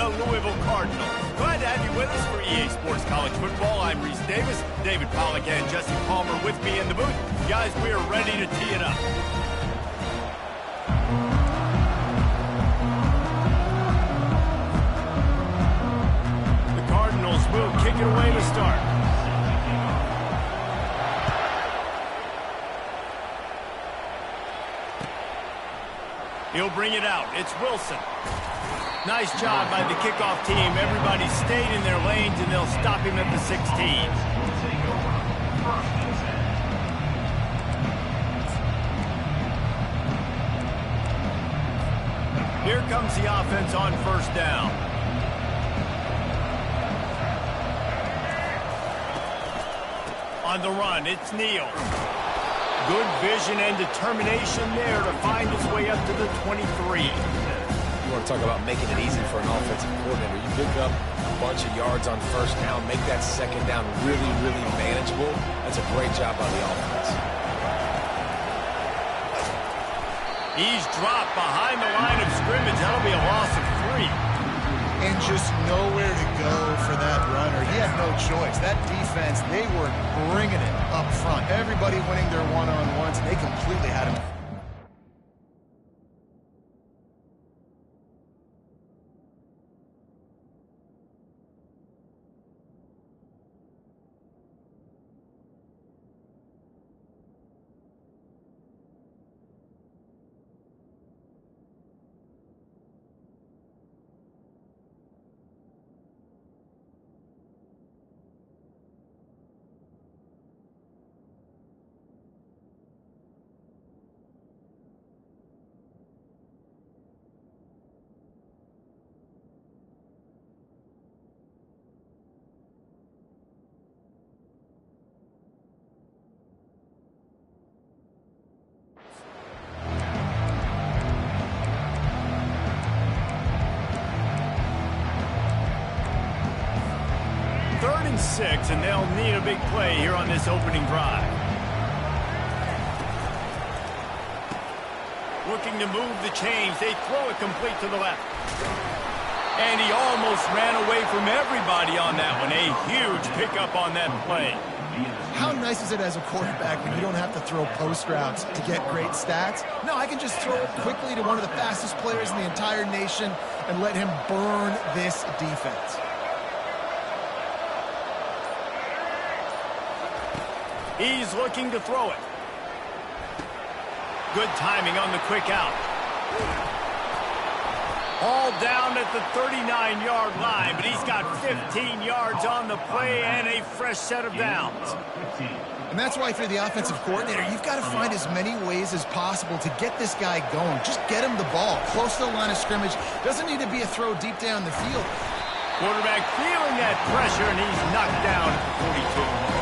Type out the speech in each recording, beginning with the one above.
the Louisville Cardinals. Glad to have you with us for EA Sports College Football. I'm Reese Davis, David Pollack and Jesse Palmer with me in the booth. Guys, we are ready to tee it up. The Cardinals will kick it away to start. He'll bring it out. It's Wilson. Nice job by the kickoff team. Everybody stayed in their lanes, and they'll stop him at the 16. Here comes the offense on first down. On the run, it's Neal. Good vision and determination there to find his way up to the 23. You want to talk about making it easy for an offensive coordinator. You pick up a bunch of yards on first down, make that second down really, really manageable. That's a great job by the offense. He's dropped behind the line of scrimmage. That'll be a loss of 3. And just nowhere to go for that runner. He had no choice. That defense, they were bringing it up front. Everybody winning their one-on-ones, and they completely had him. Third and 6, and they'll need a big play here on this opening drive. Looking to move the chains. They throw it complete to the left. And he almost ran away from everybody on that one. A huge pickup on that play. How nice is it as a quarterback when you don't have to throw post routes to get great stats? No, I can just throw it quickly to one of the fastest players in the entire nation and let him burn this defense. He's looking to throw it. Good timing on the quick out. All down at the 39-yard line, but he's got 15 yards on the play and a fresh set of downs. And that's why, if you're the offensive coordinator, you've got to find as many ways as possible to get this guy going. Just get him the ball close to the line of scrimmage. Doesn't need to be a throw deep down the field. Quarterback feeling that pressure, and he's knocked down at the 42.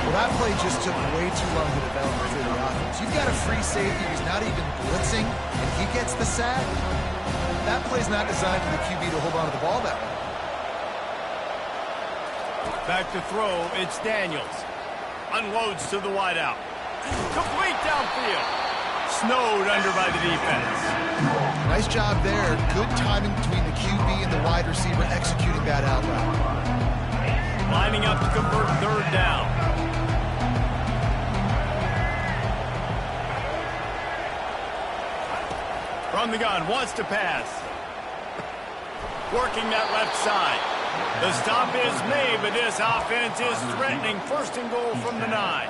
Well, that play just took way too long to develop for the offense. You've got a free safety who's not even blitzing, and he gets the sack. That play's not designed for the QB to hold on to the ball that way. Back to throw, it's Daniels. Unloads to the wideout. Complete downfield. Snowed under by the defense. Nice job there. Good timing between the QB and the wide receiver executing that out route. Lining up to convert third down. From the gun, wants to pass. Working that left side. The stop is made, but this offense is threatening. First and goal from the 9.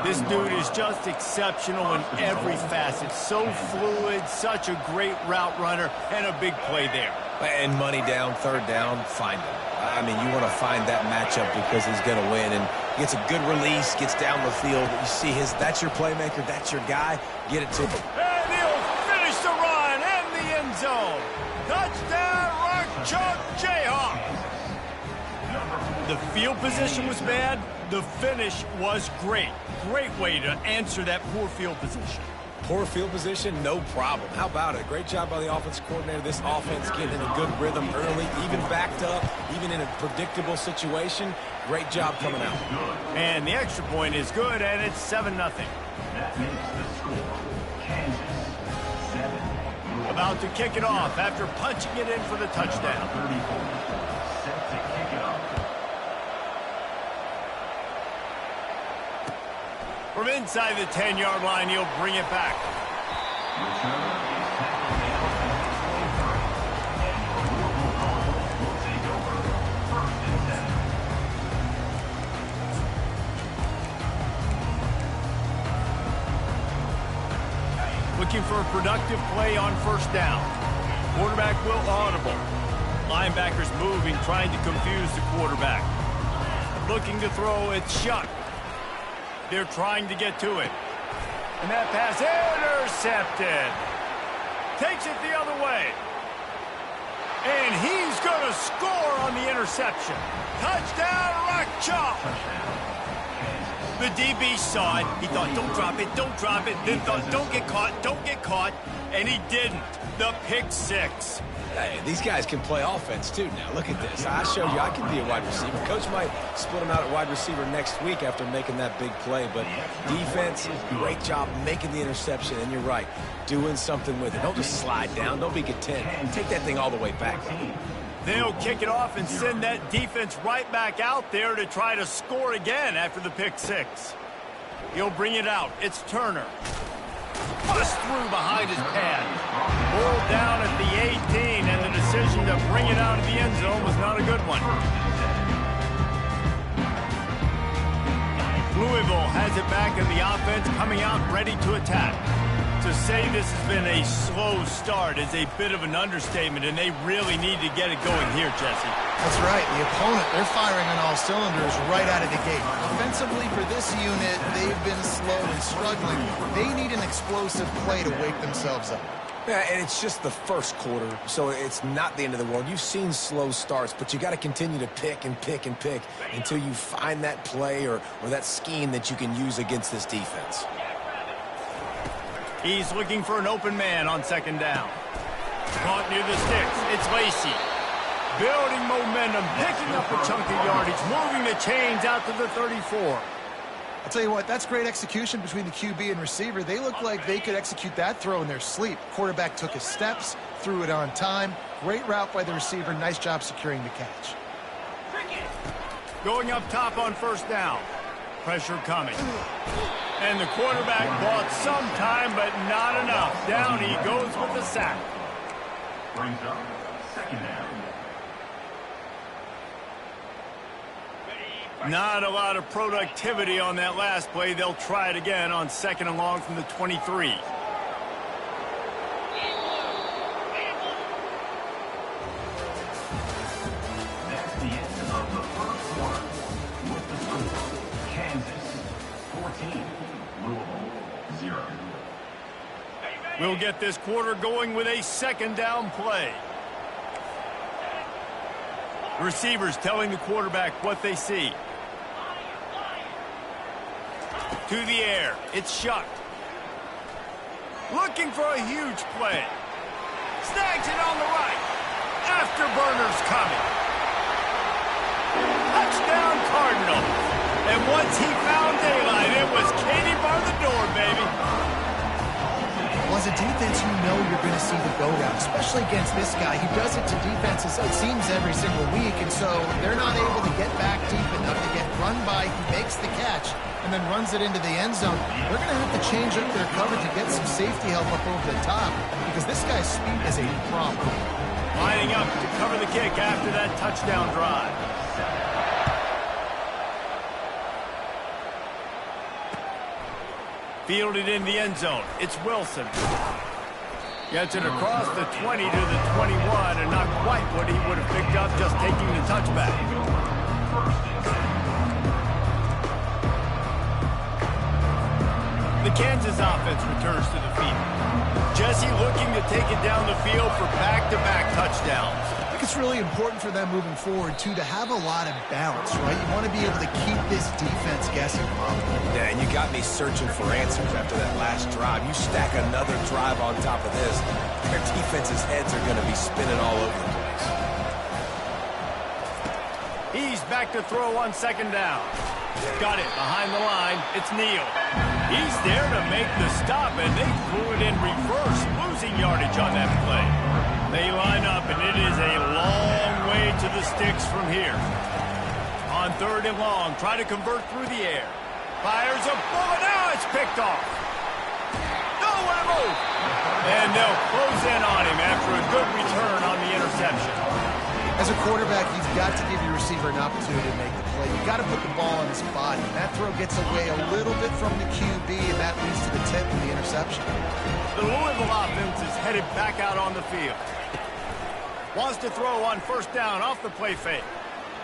This dude is just exceptional in every facet. So fluid, such a great route runner, and a big play there. And money down, third down, find him. I mean, you want to find that matchup because he's going to win. And gets a good release, gets down the field. You see that's your playmaker, that's your guy. Get it to him. And he'll finish the run and the end zone. Touchdown, Rock Chalk Jayhawks. The field position was bad. The finish was great. Great way to answer that poor field position. Poor field position, no problem. How about it? Great job by the offensive coordinator. This offense getting in a good rhythm early, even backed up, even in a predictable situation. Great job coming out. And the extra point is good, and it's 7-0. About about to kick it off after punching it in for the touchdown. From inside the 10-yard line, he'll bring it back. Looking for a productive play on first down. Quarterback will audible. Linebackers moving, trying to confuse the quarterback. Looking to throw, it's shut. They're trying to get to it. And that pass intercepted. Takes it the other way. And he's going to score on the interception. Touchdown, Rock Chalk. The DB saw it. He thought, don't drop it, don't drop it. Then thought, don't get caught. And he didn't. The pick six. Hey, these guys can play offense, too, now. Look at this. I showed you I can be a wide receiver. Coach might split him out at wide receiver next week after making that big play. But defense, great job making the interception. And you're right, doing something with it. Don't just slide down. Don't be content. Take that thing all the way back. They'll kick it off and send that defense right back out there to try to score again after the pick six. He'll bring it out. It's Turner. Bust through behind his pad. Pulled down at the 18, and the decision to bring it out of the end zone was not a good one. Louisville has it back in the offense, coming out ready to attack. To say this has been a slow start is a bit of an understatement, and they really need to get it going here, Jesse. That's right. The opponent, they're firing on all cylinders right out of the gate. Offensively, for this unit, they've been slow and struggling. They need an explosive play to wake themselves up. Yeah, and it's just the first quarter, so it's not the end of the world. You've seen slow starts, but you got to continue to pick and pick and pick until you find that play or that scheme that you can use against this defense. He's looking for an open man on second down. Caught near the sticks. It's Lacy. Building momentum, picking up a chunk of yardage, moving the chains out to the 34. I'll tell you what, that's great execution between the QB and receiver. They look like they could execute that throw in their sleep. Quarterback took his steps, threw it on time. Great route by the receiver. Nice job securing the catch. Going up top on first down. Pressure coming. And the quarterback bought some time, but not enough. Down he goes with the sack. Brings up second down. Not a lot of productivity on that last play. They'll try it again on second and long from the 23. That's the end of the first quarter. With the score, Kansas 14, Louisville 0. We'll get this quarter going with a second down play. The receivers telling the quarterback what they see. To the air. It's shut. Looking for a huge play. Snags it on the right. Afterburner's coming. Touchdown Cardinals. And once he found daylight, it was Katie bar the door, baby. Well, as a defense, you know you're going to see the go route, especially against this guy. He does it to defenses, it seems, every single week, and so they're not able to get back deep enough to get run by. He makes the catch and then runs it into the end zone. They're going to have to change up their cover to get some safety help up over the top because this guy's speed is a problem. Lining up to cover the kick after that touchdown drive. Fielded in the end zone. It's Wilson. Gets it across the 20 to the 21, and not quite what he would have picked up just taking the touchback. The Kansas offense returns to the field. Jesse looking to take it down the field for back-to-back touchdowns. I think it's really important for them moving forward, too, to have a lot of balance, right? You want to be able to keep this defense guessing. Yeah, and you got me searching for answers after that last drive. You stack another drive on top of this, their defense's heads are going to be spinning all over the place. He's back to throw on second down. Got it behind the line. It's Neal. He's there to make the stop, and they threw it in reverse, losing yardage on that play. They line up, and it is a long way to the sticks from here. On 3rd and long, try to convert through the air. Fires a bullet. Now it's picked off. Nowhere to move. And they'll close in on him after a good return on the interception. As a quarterback, you've got to give your receiver an opportunity to make the play. You've got to put the ball on his body. That throw gets away a little bit from the QB, and that leads to the tip and the interception. The Louisville offense is headed back out on the field. Wants to throw on 1st down off the play fake.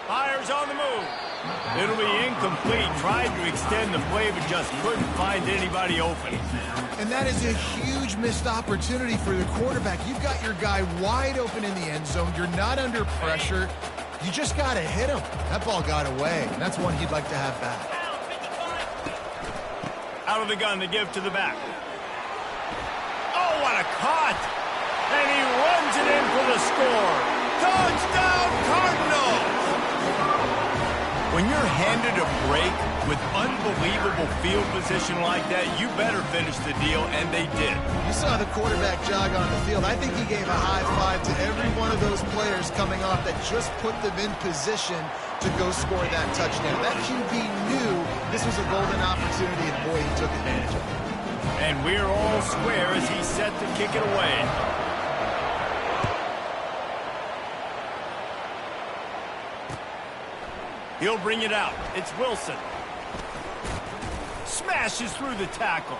Fires on the move. It'll be incomplete. Tried to extend the play, but just couldn't find anybody open. And that is a huge missed opportunity for the quarterback. You've got your guy wide open in the end zone. You're not under pressure. You just got to hit him. That ball got away, and that's one he'd like to have back. Out of the gun to give to the back. Oh, what a cut! And he runs it in for the score. Touchdown, Cardinals! When you're handed a break with unbelievable field position like that, you better finish the deal, and they did. You saw the quarterback jog on the field. I think he gave a high five to every one of those players coming off that just put them in position to go score that touchdown. That QB knew this was a golden opportunity, and boy, he took advantage of it. And we're all square as he's set to kick it away. He'll bring it out. It's Wilson. Smashes through the tackle.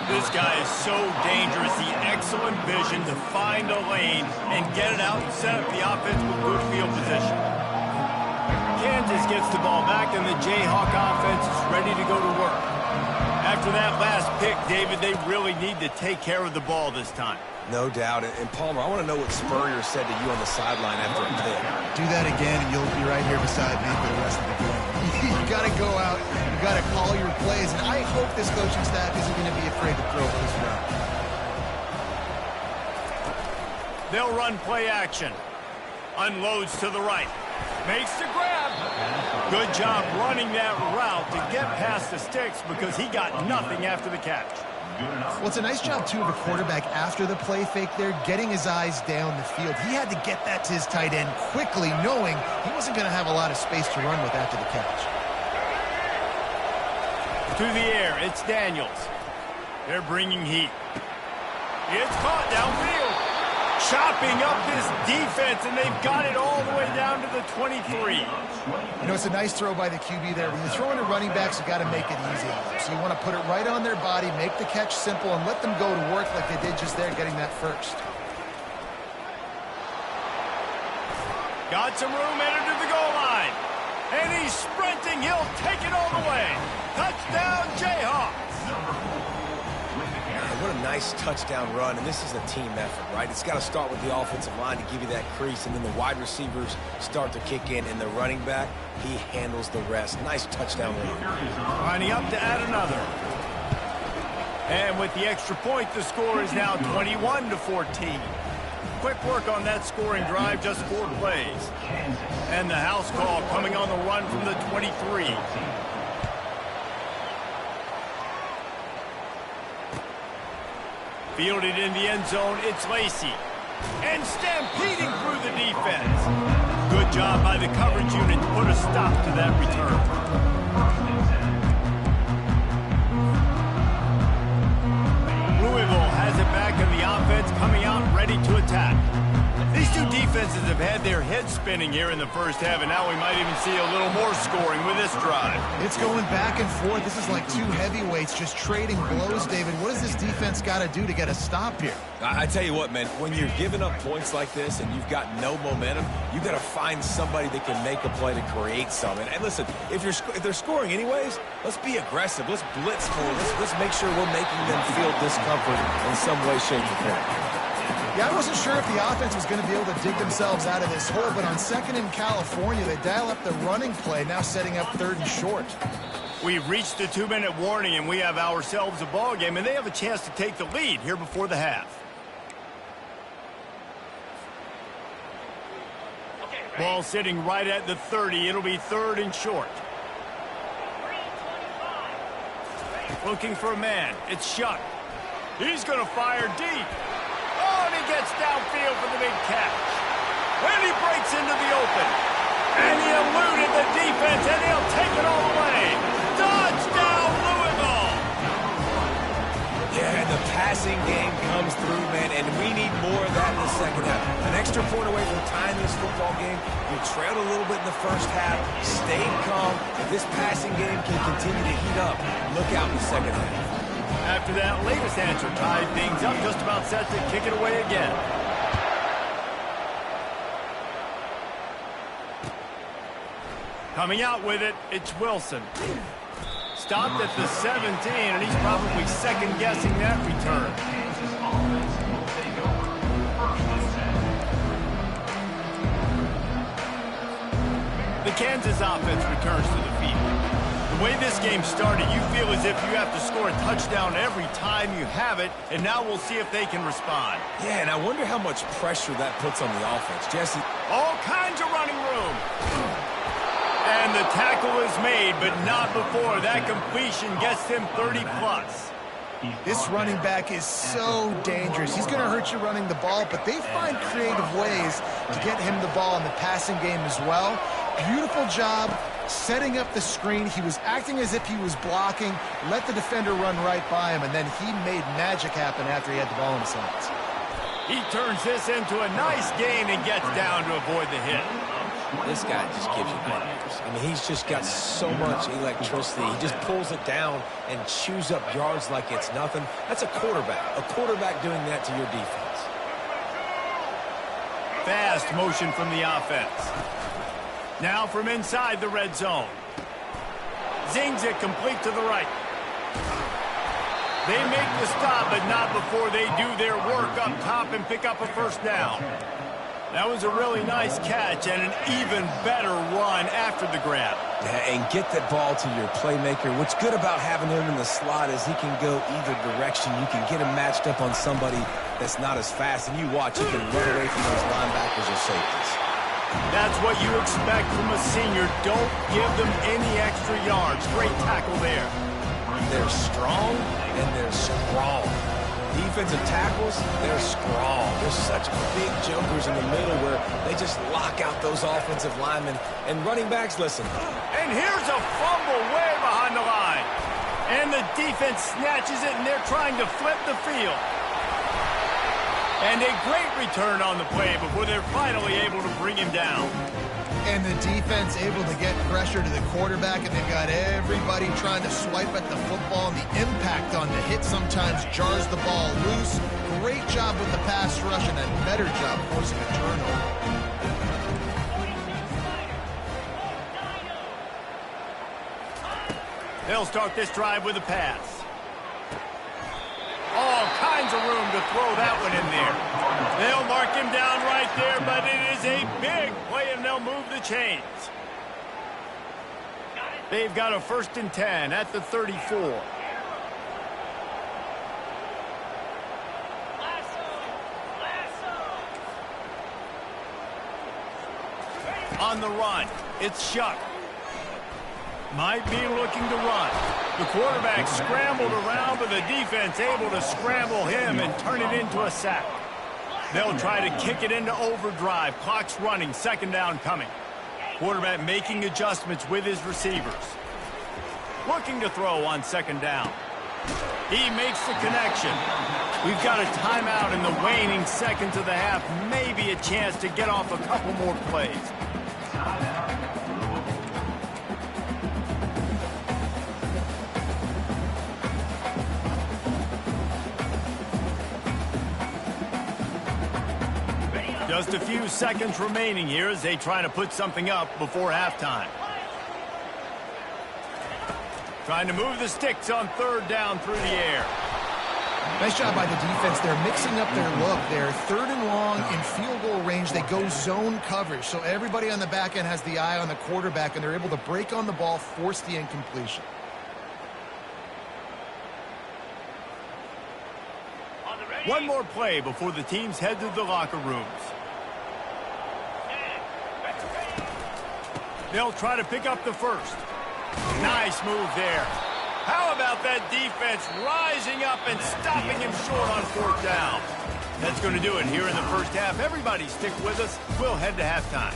This guy is so dangerous. The excellent vision to find a lane and get it out and set up the offense with good field position. Kansas gets the ball back, and the Jayhawk offense is ready to go to work. After that last pick, David, they really need to take care of the ball this time. No doubt. And Palmer, I want to know what Spurrier said to you on the sideline after a pick. Do that again, and you'll be right here beside me for the rest of the game. You got to go out. You got to call your plays, and I hope this coaching staff isn't going to be afraid to throw this route. They'll run play action. Unloads to the right. Makes the grab. Good job running that route to get past the sticks because he got nothing after the catch. Well, it's a nice job, too, of the quarterback after the play fake there, getting his eyes down the field. He had to get that to his tight end quickly, knowing he wasn't going to have a lot of space to run with after the catch. To the air, it's Daniels. They're bringing heat. It's caught downfield. Chopping up this defense, and they've got it all the way down to the 23. You know, it's a nice throw by the QB there. When you're throwing to running backs, you got to make it easy on them. So you want to put it right on their body, make the catch simple, and let them go to work like they did just there, getting that first. Got some room, headed to the goal line. And he's sprinting. He'll take it all the way. Touchdown, Jayhawks. What a nice touchdown run, and this is a team effort, right? It's got to start with the offensive line to give you that crease, and then the wide receivers start to kick in, and the running back, he handles the rest. Nice touchdown run. Lining up to add another. And with the extra point, the score is now 21-14. Quick work on that scoring drive, just 4 plays. And the house call coming on the run from the 23. Fielded in the end zone, it's Lacey. And stampeding through the defense. Good job by the coverage unit to put a stop to that return. Louisville has it back, and the offense coming out ready to attack. These two defenses have had their heads spinning here in the first half, and now we might even see a little more scoring with this drive. It's going back and forth. This is like two heavyweights just trading blows, David. What does this defense got to do to get a stop here? I tell you what, man, when you're giving up points like this and you've got no momentum, you've got to find somebody that can make a play to create something. And listen, if they're scoring anyways, let's be aggressive. Let's blitz for them. Let's make sure we're making them feel discomfort in some way, shape, or form. Yeah, I wasn't sure if the offense was going to be able to dig themselves out of this hole, but on 2nd in California, they dial up the running play, now setting up 3rd and short. We've reached the 2-minute warning, and we have ourselves a ball game, and they have a chance to take the lead here before the half. Ball sitting right at the 30. It'll be 3rd and short. Looking for a man. It's Shuck. He's going to fire deep. Oh, and he gets downfield for the big catch. And he breaks into the open. And he eluded the defense, and he'll take it all the way. Touchdown, Louisville! Yeah, and the passing game comes through, man, and we need more of that in the second half. An extra point away from tying this football game. You trailed a little bit in the first half, stayed calm. If this passing game can continue to heat up, look out in the second half. After that latest answer tied things up, just about set to kick it away again. Coming out with it, it's Wilson. Stopped at the 17, and he's probably second-guessing that return. The Kansas offense returns to the field. The way this game started, you feel as if you have to score a touchdown every time you have it, and now we'll see if they can respond. Yeah, and I wonder how much pressure that puts on the offense. Jesse. All kinds of running room. And the tackle is made, but not before that completion gets him 30-plus. This running back is so dangerous. He's going to hurt you running the ball, but they find creative ways to get him the ball in the passing game as well. Beautiful job setting up the screen. He was acting as if he was blocking, let the defender run right by him, and then he made magic happen after he had the ball in his hands. He turns this into a nice gain and gets down to avoid the hit. This guy just gives you nightmares. I mean, he's just got so much electricity. He just pulls it down and chews up yards like it's nothing. That's a quarterback. A quarterback doing that to your defense. Fast motion from the offense. Now from inside the red zone. Zings it complete to the right. They make the stop, but not before they do their work up top and pick up a first down. That was a really nice catch and an even better run after the grab. Yeah, and get that ball to your playmaker. What's good about having him in the slot is he can go either direction. You can get him matched up on somebody that's not as fast, and you watch, he can run away from those linebackers or safeties. That's what you expect from a senior. Don't give them any extra yards. Great tackle there. They're strong, and they're strong. Defensive tackles, they're strong. They're such big jokers in the middle where they just lock out those offensive linemen. And running backs, listen. And here's a fumble way behind the line. And the defense snatches it, and they're trying to flip the field. And a great return on the play before they're finally able to bring him down. And the defense able to get pressure to the quarterback, and they've got everybody trying to swipe at the football, and the impact on the hit sometimes jars the ball loose. Great job with the pass rush, and a better job forcing a turnover. They'll start this drive with a pass. All kinds of room to throw that one in there. They'll mark him down right there, but it is a big play, and they'll move the chains. They've got a 1st and 10 at the 34. On the run, it's Shuck. Might be looking to run. The quarterback scrambled around, but the defense able to scramble him and turn it into a sack. They'll try to kick it into overdrive. Clock's running, 2nd down coming. Quarterback making adjustments with his receivers. Looking to throw on 2nd down. He makes the connection. We've got a timeout in the waning seconds of the half. Maybe a chance to get off a couple more plays. Just a few seconds remaining here as they try to put something up before halftime. Trying to move the sticks on 3rd down through the air. Nice job by the defense. They're mixing up their look. They're 3rd and long in field goal range. They go zone coverage, so everybody on the back end has the eye on the quarterback, and they're able to break on the ball, force the incompletion. One more play before the teams head to the locker rooms. They'll try to pick up the 1st. Nice move there. How about that defense rising up and stopping him short on fourth down? That's going to do it here in the first half. Everybody stick with us. We'll head to halftime.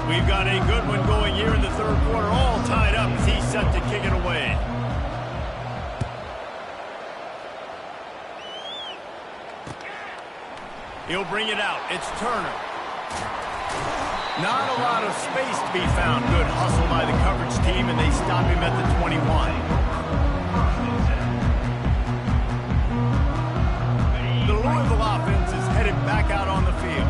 We've got a good one going here in the third quarter, all tied up as he's set to kick it away. He'll bring it out. It's Turner. Not a lot of space to be found. Good hustle by the coverage team, and they stop him at the 21. The Louisville offense is headed back out on the field.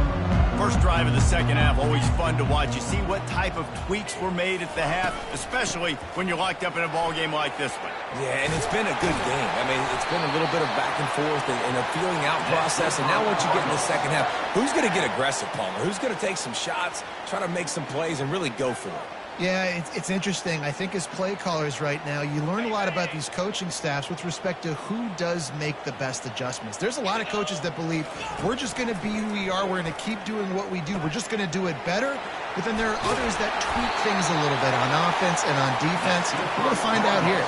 First drive of the second half, always fun to watch. You see what type of tweaks were made at the half, especially when you're locked up in a ball game like this one. Yeah, and it's been a good game. I mean, it's been a little bit of back and forth and a feeling out process. And now once you get in the second half, who's going to get aggressive, Palmer? Who's going to take some shots, try to make some plays, and really go for it? Yeah, it's interesting. I think as play callers right now, you learn a lot about these coaching staffs with respect to who does make the best adjustments. There's a lot of coaches that believe we're just going to be who we are. We're going to keep doing what we do. We're just going to do it better. But then there are others that tweak things a little bit on offense and on defense. We're going to find out here.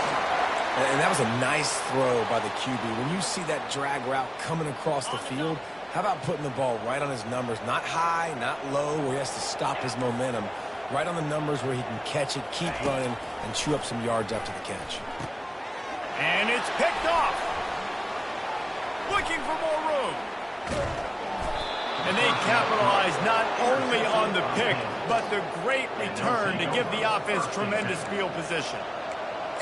And that was a nice throw by the QB. When you see that drag route coming across the field, how about putting the ball right on his numbers? Not high, not low, where he has to stop his momentum. Right on the numbers where he can catch it, keep running, and chew up some yards after the catch. And it's picked off. Looking for more room. And they capitalize not only on the pick, but the great return to give the offense tremendous field position.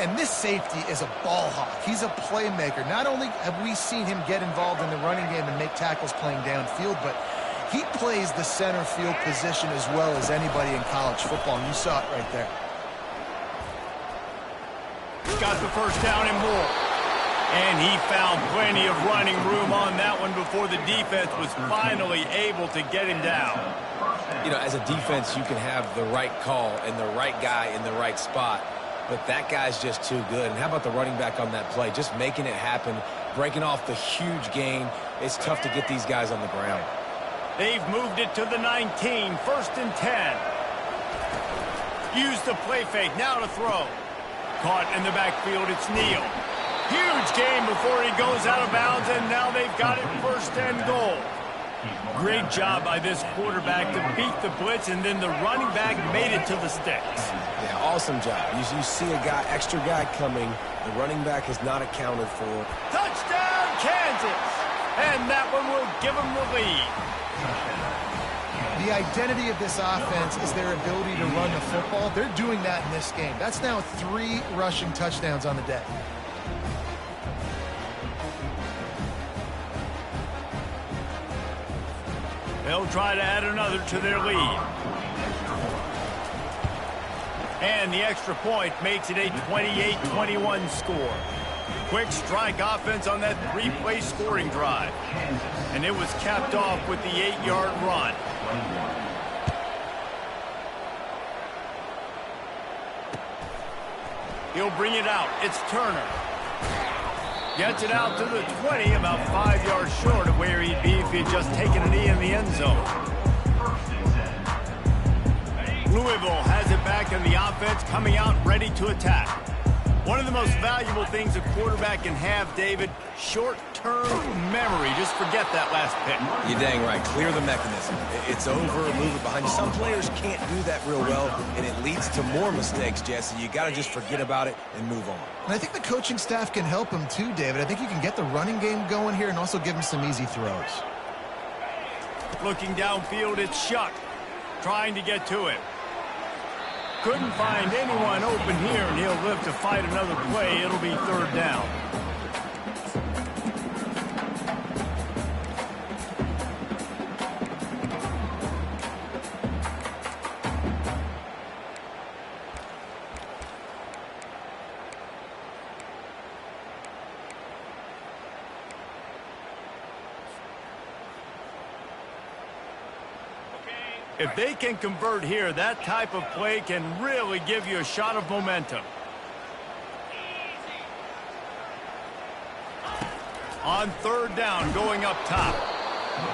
And this safety is a ball hawk. He's a playmaker. Not only have we seen him get involved in the running game and make tackles playing downfield, but he plays the center field position as well as anybody in college football, and you saw it right there. Got the first down and more. And he found plenty of running room on that one before the defense was finally able to get him down. You know, as a defense, you can have the right call and the right guy in the right spot, but that guy's just too good. And how about the running back on that play? Just making it happen, breaking off the huge gain. It's tough to get these guys on the ground. They've moved it to the 19, first and 10. Use the play fake, now to throw. Caught in the backfield, it's Neal. Huge gain before he goes out of bounds, and now they've got it first and goal. Great job by this quarterback to beat the blitz, and then the running back made it to the sticks. Yeah, awesome job. You see a guy, extra guy coming. The running back is not accounted for. Touchdown, Kansas! And that one will give them the lead. The identity of this offense is their ability to run the football. They're doing that in this game. That's now 3 rushing touchdowns on the day. They'll try to add another to their lead. And the extra point makes it a 28-21 score. Quick strike offense on that 3-play scoring drive. And it was capped off with the 8-yard run. He'll bring it out. It's Turner. Gets it out to the 20, about 5 yards short of where he'd be if he had just taken a knee in the end zone. Louisville has it back in the offense, coming out ready to attack. One of the most valuable things a quarterback can have, David, short-term memory. Just forget that last pick. You're dang right. Clear the mechanism. It's over, move it behind you. Some players can't do that real well, and it leads to more mistakes, Jesse. You got to just forget about it and move on. And I think the coaching staff can help him too, David. I think you can get the running game going here and also give him some easy throws. Looking downfield, it's Shuck, trying to get to him. Couldn't find anyone open here, and he'll live to fight another play. It'll be third down. If they can convert here, that type of play can really give you a shot of momentum. On third down, going up top.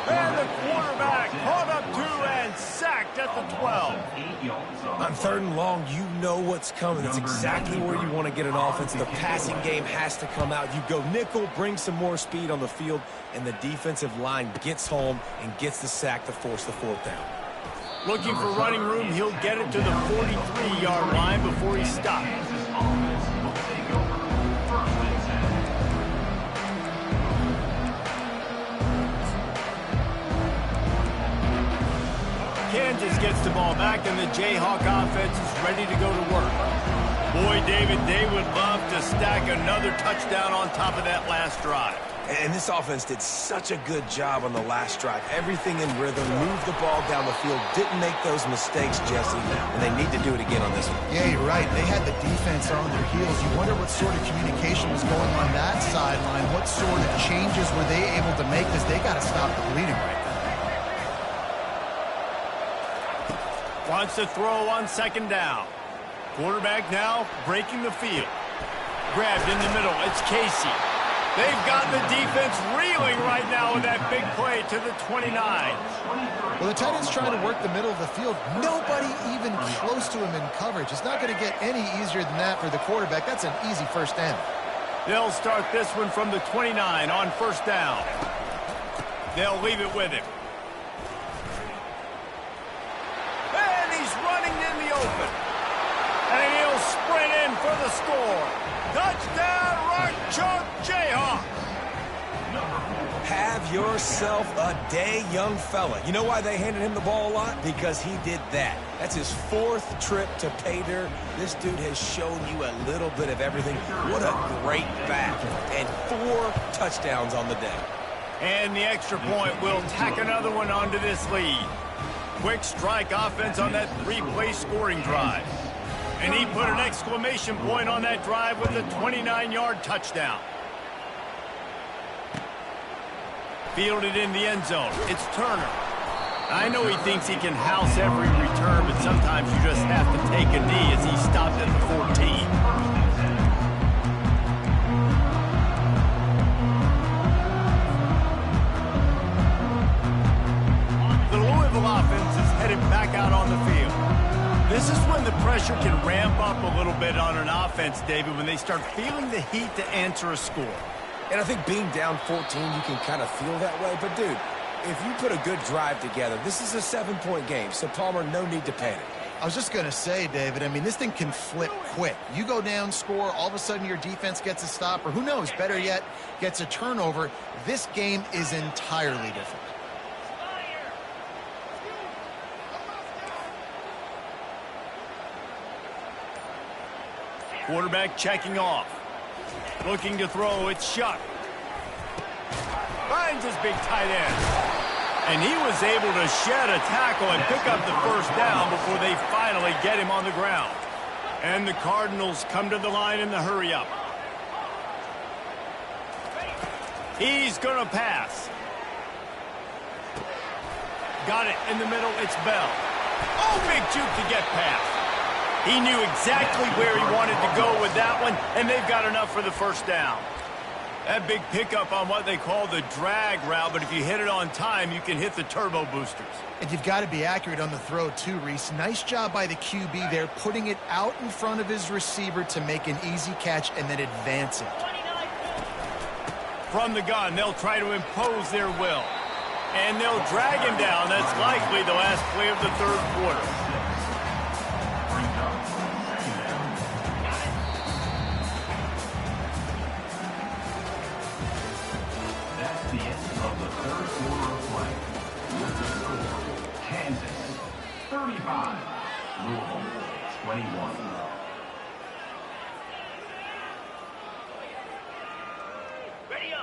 And the quarterback caught up to and sacked at the 12. On 3rd and long, you know what's coming. That's exactly where you want to get an offense. The passing game has to come out. You go nickel, bring some more speed on the field, and the defensive line gets home and gets the sack to force the 4th down. Looking for running room, he'll get it to the 43-yard line before he stops. Kansas gets the ball back, and the Jayhawk offense is ready to go to work. Boy, David, they would love to stack another touchdown on top of that last drive. And this offense did such a good job on the last drive. Everything in rhythm, moved the ball down the field, didn't make those mistakes, Jesse, and they need to do it again on this one. Yeah, you're right. They had the defense on their heels. You wonder what sort of communication was going on that sideline. What sort of changes were they able to make? Because they got to stop the bleeding right now. Wants to throw on 2nd down. Quarterback now breaking the field. Grabbed in the middle. It's Casey. They've got the defense reeling right now with that big play to the 29. Well, the tight end's trying to work the middle of the field. Nobody even close to him in coverage. It's not going to get any easier than that for the quarterback. That's an easy 1st down. They'll start this one from the 29 on 1st down. They'll leave it with him. And he's running in the open. And he'll sprint in for the score. Touchdown, right chunk, Jayhawk. Have yourself a day, young fella. You know why they handed him the ball a lot? Because he did that. That's his 4th trip to pay dirt. This dude has shown you a little bit of everything. What a great back. And 4 touchdowns on the day. And the extra point will tack another one onto this lead. Quick strike offense on that 3-play scoring drive. And he put an exclamation point on that drive with a 29-yard touchdown. Fielded in the end zone. It's Turner. I know he thinks he can house every return, but sometimes you just have to take a knee as he stopped at the 14. The Louisville offense is headed back out on the field. This is when the pressure can ramp up a little bit on an offense, David, when they start feeling the heat to answer a score. And I think being down 14, you can kind of feel that way. But, dude, if you put a good drive together, this is a 7-point game. So, Palmer, no need to panic. I was just going to say, David, I mean, this thing can flip quick. You go down, score, all of a sudden your defense gets a stop, or who knows, better yet, gets a turnover. This game is entirely different. Quarterback checking off. Looking to throw, it's Shuck. Finds his big tight end. And he was able to shed a tackle and pick up the 1st down before they finally get him on the ground. And the Cardinals come to the line in the hurry-up. He's going to pass. Got it in the middle, it's Bell. Oh, big juke to get past. He knew exactly where he wanted to go with that one, and they've got enough for the 1st down. That big pickup on what they call the drag route, but if you hit it on time, you can hit the turbo boosters. And you've got to be accurate on the throw, too, Reese. Nice job by the QB there, putting it out in front of his receiver to make an easy catch and then advance it. From the gun, they'll try to impose their will. And they'll drag him down. That's likely the last play of the 3rd quarter. The end of the 3rd quarter of play. With the score, Kansas 35, Louisville 21.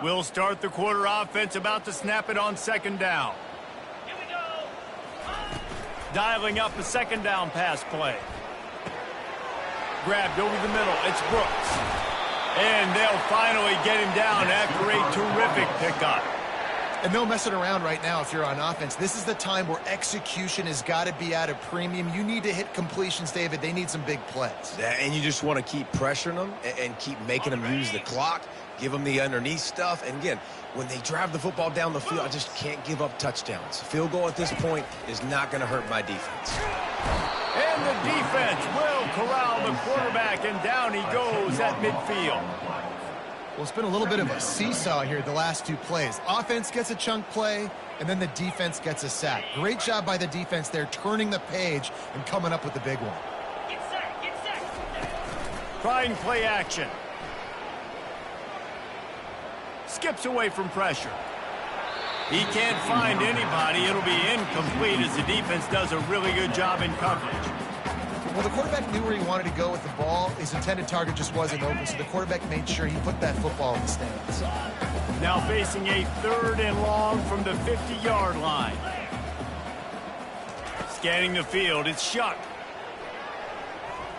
We'll start the quarter offense, about to snap it on 2nd down. Here we go. Dialing up a 2nd down pass play. Grabbed over the middle, it's Brooks. And they'll finally get him down after a terrific pickup. And no messing around right now if you're on offense. This is the time where execution has got to be at a premium. You need to hit completions, David. They need some big plays. And you just want to keep pressuring them and keep making them use the clock, give them the underneath stuff. And again, when they drive the football down the field, I just can't give up touchdowns. Field goal at this point is not going to hurt my defense. And the defense will corral the quarterback, and down he goes at midfield. Well, it's been a little bit of a seesaw here the last two plays. Offense gets a chunk play, and then the defense gets a sack. Great job by the defense there, turning the page and coming up with the big one. Get set, get set. Trying play action. Skips away from pressure. He can't find anybody. It'll be incomplete as the defense does a really good job in coverage. Well, the quarterback knew where he wanted to go with the ball. His intended target just wasn't open, so the quarterback made sure he put that football in the stands. Now facing a 3rd and long from the 50-yard line. Scanning the field, it's Shuck.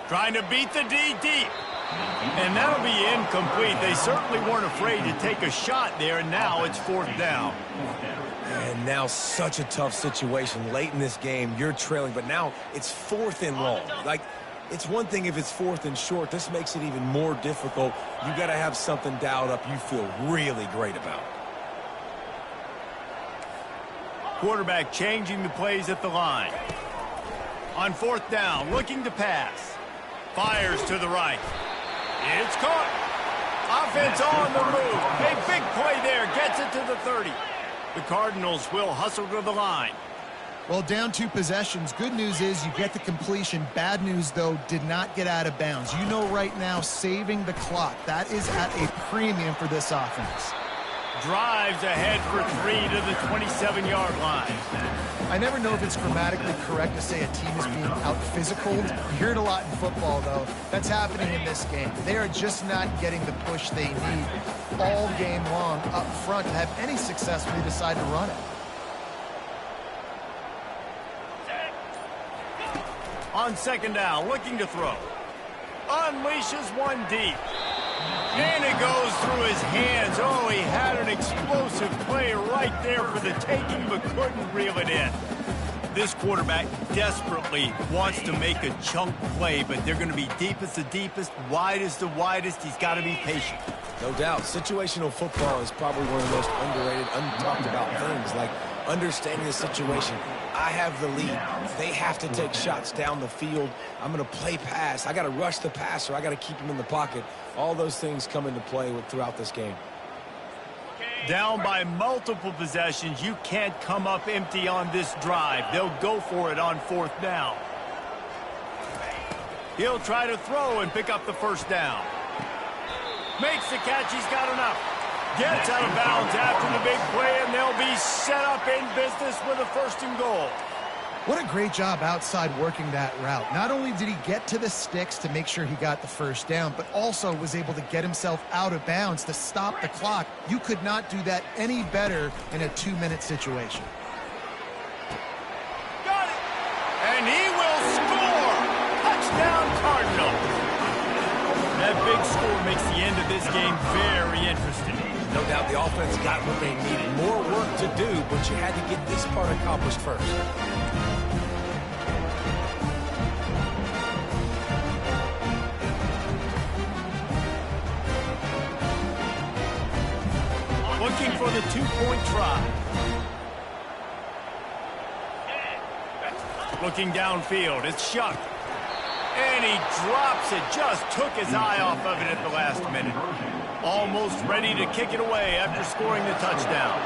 Trying to beat the D deep. And that'll be incomplete. They certainly weren't afraid to take a shot there, and now it's 4th down. And now such a tough situation. Late in this game, you're trailing, but now it's 4th and long. Like, it's one thing if it's 4th and short. This makes it even more difficult. You got to have something dialed up you feel really great about. Quarterback changing the plays at the line. On 4th down, looking to pass. Fires to the right. It's caught. Offense on the move. A big play there. Gets it to the 30. The Cardinals will hustle to the line. Well, down 2 possessions. Good news is you get the completion. Bad news, though, did not get out of bounds. You know right now, saving the clock. That is at a premium for this offense. Drives ahead for 3 to the 27-yard line. I never know if it's grammatically correct to say a team is being out-physicaled. You hear it a lot in football, though. That's happening in this game. They are just not getting the push they need all game long up front to have any success when they decide to run it. On 2nd down, looking to throw. Unleashes one deep. And it goes through his hands. Oh, he had an explosive play right there for the taking, but couldn't reel it in. This quarterback desperately wants to make a chunk play, but they're going to be deep as the deepest, wide as the widest. He's got to be patient. No doubt. Situational football is probably one of the most underrated, untalked about things, like understanding the situation. I have the lead. They have to take shots down the field. I'm going to play pass. I got to rush the passer. I got to keep him in the pocket. All those things come into play throughout this game. Down by multiple possessions, you can't come up empty on this drive. They'll go for it on 4th down. He'll try to throw and pick up the 1st down. Makes the catch. He's got enough. Gets out of bounds after the big play, and they'll be set up in business with a 1st and goal. What a great job outside working that route. Not only did he get to the sticks to make sure he got the 1st down, but also was able to get himself out of bounds to stop the clock. You could not do that any better in a 2-minute situation. Got it! And he will score! Touchdown, Cardinals! That big score makes the end of this game very interesting. No doubt the offense got what they needed. More work to do, but you had to get this part accomplished first. Looking for the 2-point try. Looking downfield, it's Shuck. And he drops it, just took his eye off of it at the last minute. Almost ready to kick it away after scoring the touchdown.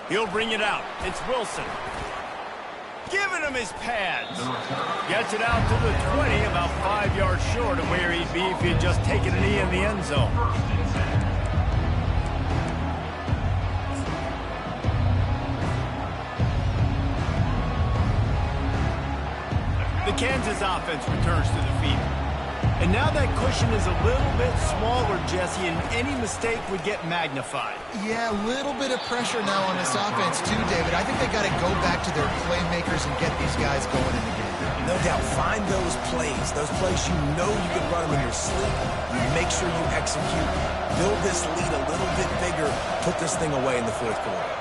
He'll bring it out. It's Wilson. Giving him his pads. Gets it out to the 20, about 5 yards short of where he'd be if he had just taken a knee in the end zone. The Kansas offense returns to the field. And now that cushion is a little bit smaller, Jesse, and any mistake would get magnified. Yeah, a little bit of pressure now on this offense too, David. I think they got to go back to their playmakers and get these guys going in the game. No doubt, find those plays you know you can run them in your sleep. You make sure you execute, build this lead a little bit bigger, put this thing away in the fourth quarter.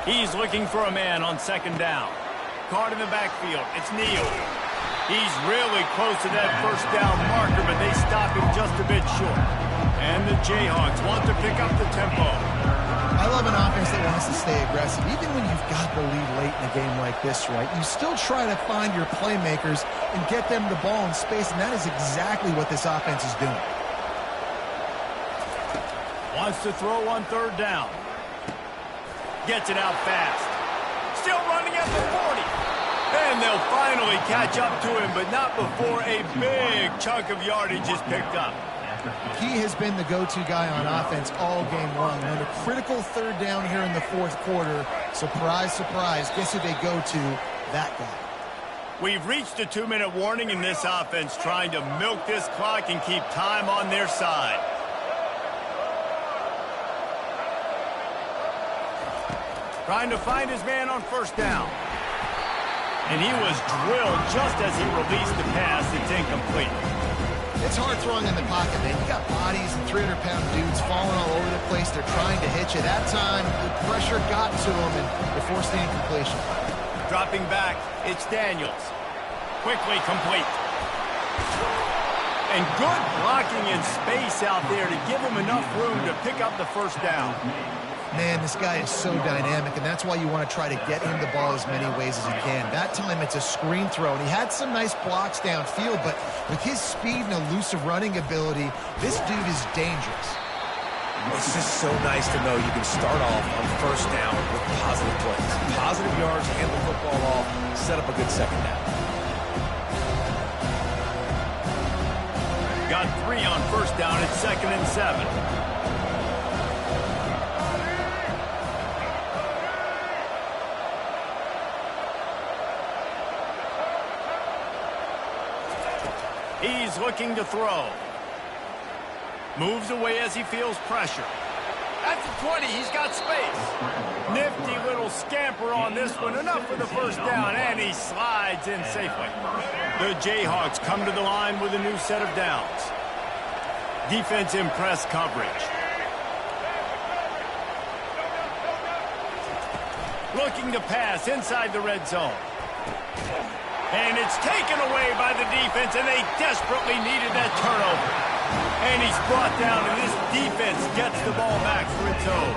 He's looking for a man on second down. Caught in the backfield. It's Neal. He's really close to that first down marker, but they stop him just a bit short. And the Jayhawks want to pick up the tempo. I love an offense that wants to stay aggressive. Even when you've got the lead late in a game like this, right, you still try to find your playmakers and get them the ball in space, and that is exactly what this offense is doing. Wants to throw on third down. Gets it out fast. Still running at the 40. And they'll finally catch up to him, but not before a big chunk of yardage is picked up. He has been the go-to guy on offense all game long. On a critical third down here in the fourth quarter, surprise, surprise, guess who they go to? That guy. We've reached a 2-minute warning in this offense, trying to milk this clock and keep time on their side. Trying to find his man on first down. And he was drilled just as he released the pass. It's incomplete. It's hard throwing in the pocket, man. You got bodies and 300-pound dudes falling all over the place. They're trying to hit you. That time, the pressure got to them, and they forced the incompletion. Dropping back, it's Daniels. Quickly complete. And good blocking in space out there to give him enough room to pick up the first down. Man, this guy is so dynamic, and that's why you want to try to get him the ball as many ways as you can. That time, it's a screen throw, and he had some nice blocks downfield, but with his speed and elusive running ability, this dude is dangerous. It's just so nice to know you can start off on first down with positive plays. Positive yards, hand the football off, set up a good second down. Got 3 on first down at 2nd and 7. He's looking to throw. Moves away as he feels pressure. At the 20, he's got space. Nifty little scamper on this one. Enough for the first down, and he slides in safely. The Jayhawks come to the line with a new set of downs. Defense in press coverage. Looking to pass inside the red zone. And it's taken away by the defense, and they desperately needed that turnover. And he's brought down, and this defense gets the ball back for its own.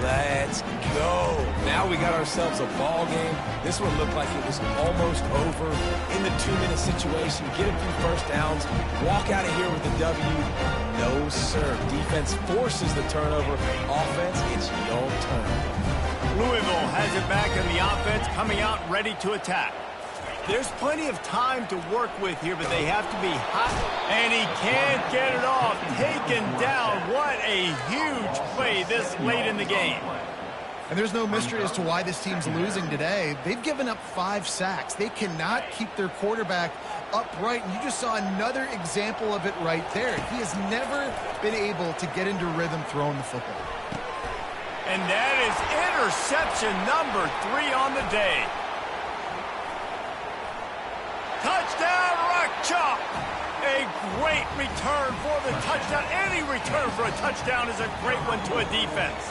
Let's go. Now we got ourselves a ball game. This one looked like it was almost over. In the 2-minute situation, get a few first downs, walk out of here with a W. No, sir. Defense forces the turnover. Offense, it's your turn. Louisville has it back in the offense, coming out ready to attack. There's plenty of time to work with here, but they have to be hot. And he can't get it off. Taken down. What a huge play this late in the game. And there's no mystery as to why this team's losing today. They've given up 5 sacks. They cannot keep their quarterback upright. And you just saw another example of it right there. He has never been able to get into rhythm throwing the football. And that is interception number 3 on the day. Touchdown, Rock Chalk! A great return for the touchdown. Any return for a touchdown is a great one to a defense.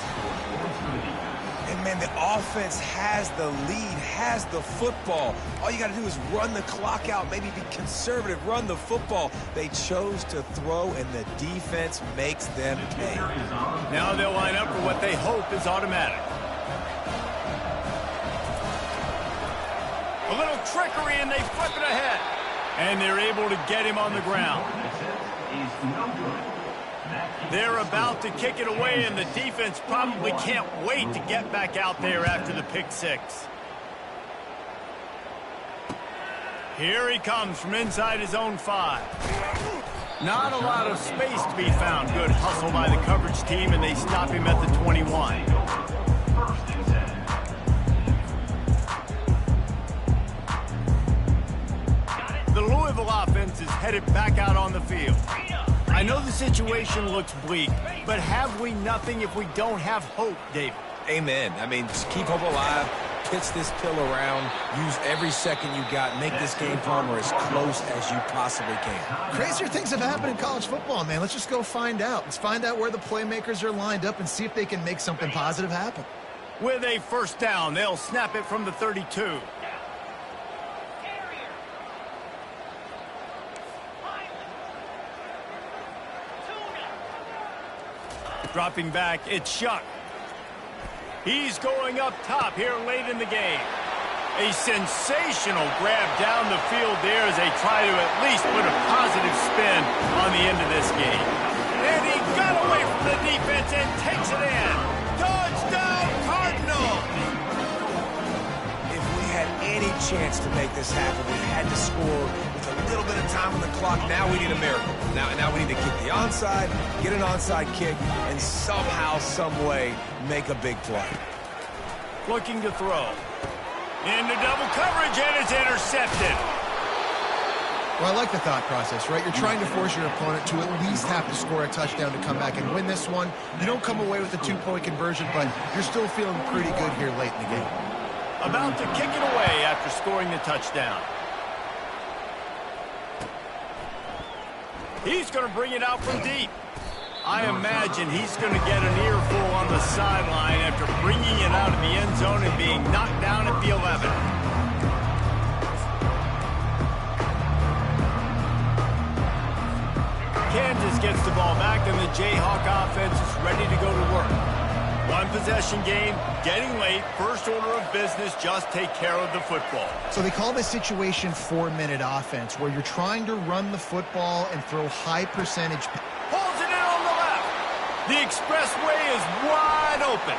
And, man, the offense has the lead, has the football. All you got to do is run the clock out, maybe be conservative, run the football. They chose to throw, and the defense makes them pay. Now they'll line up for what they hope is automatic. A little trickery, and they flip it ahead. And they're able to get him on the ground. They're about to kick it away, and the defense probably can't wait to get back out there after the pick 6. Here he comes from inside his own 5. Not a lot of space to be found. Good hustle by the coverage team, and they stop him at the 21. The Louisville offense is headed back out on the field. I know the situation looks bleak, but have we nothing if we don't have hope, David? Amen. I mean, just keep hope alive. pitch this pill around, use every second you got, make this game, Palmer, as close as you possibly can. Crazier things have happened in college football, man. Let's just go find out. Let's find out where the playmakers are lined up and see if they can make something positive happen. With a first down, they'll snap it from the 32. Carrier. Tuna. Dropping back, it's Shuck. He's going up top here late in the game. A sensational grab down the field there as they try to at least put a positive spin on the end of this game. And he got away from the defense and takes it in. Touchdown, Cardinals! If we had any chance to make this happen, we had to score with a little bit of time on the clock. Now we need a miracle. Now we need to kick the onside, get an onside kick, and somehow, some way, make a big play. Looking to throw. Into double coverage, and it's intercepted. Well, I like the thought process, right? You're trying to force your opponent to at least have to score a touchdown to come back and win this one. You don't come away with a two-point conversion, but you're still feeling pretty good here late in the game. About to kick it away after scoring the touchdown. He's going to bring it out from deep. I imagine he's going to get an earful on the sideline after bringing it out of the end zone and being knocked down at the 11. Kansas gets the ball back, and the Jayhawk offense is ready to go to work. One possession game, getting late, first order of business, just take care of the football. So they call this situation 4-minute offense, where you're trying to run the football and throw high percentage. Holds it in on the left. The expressway is wide open.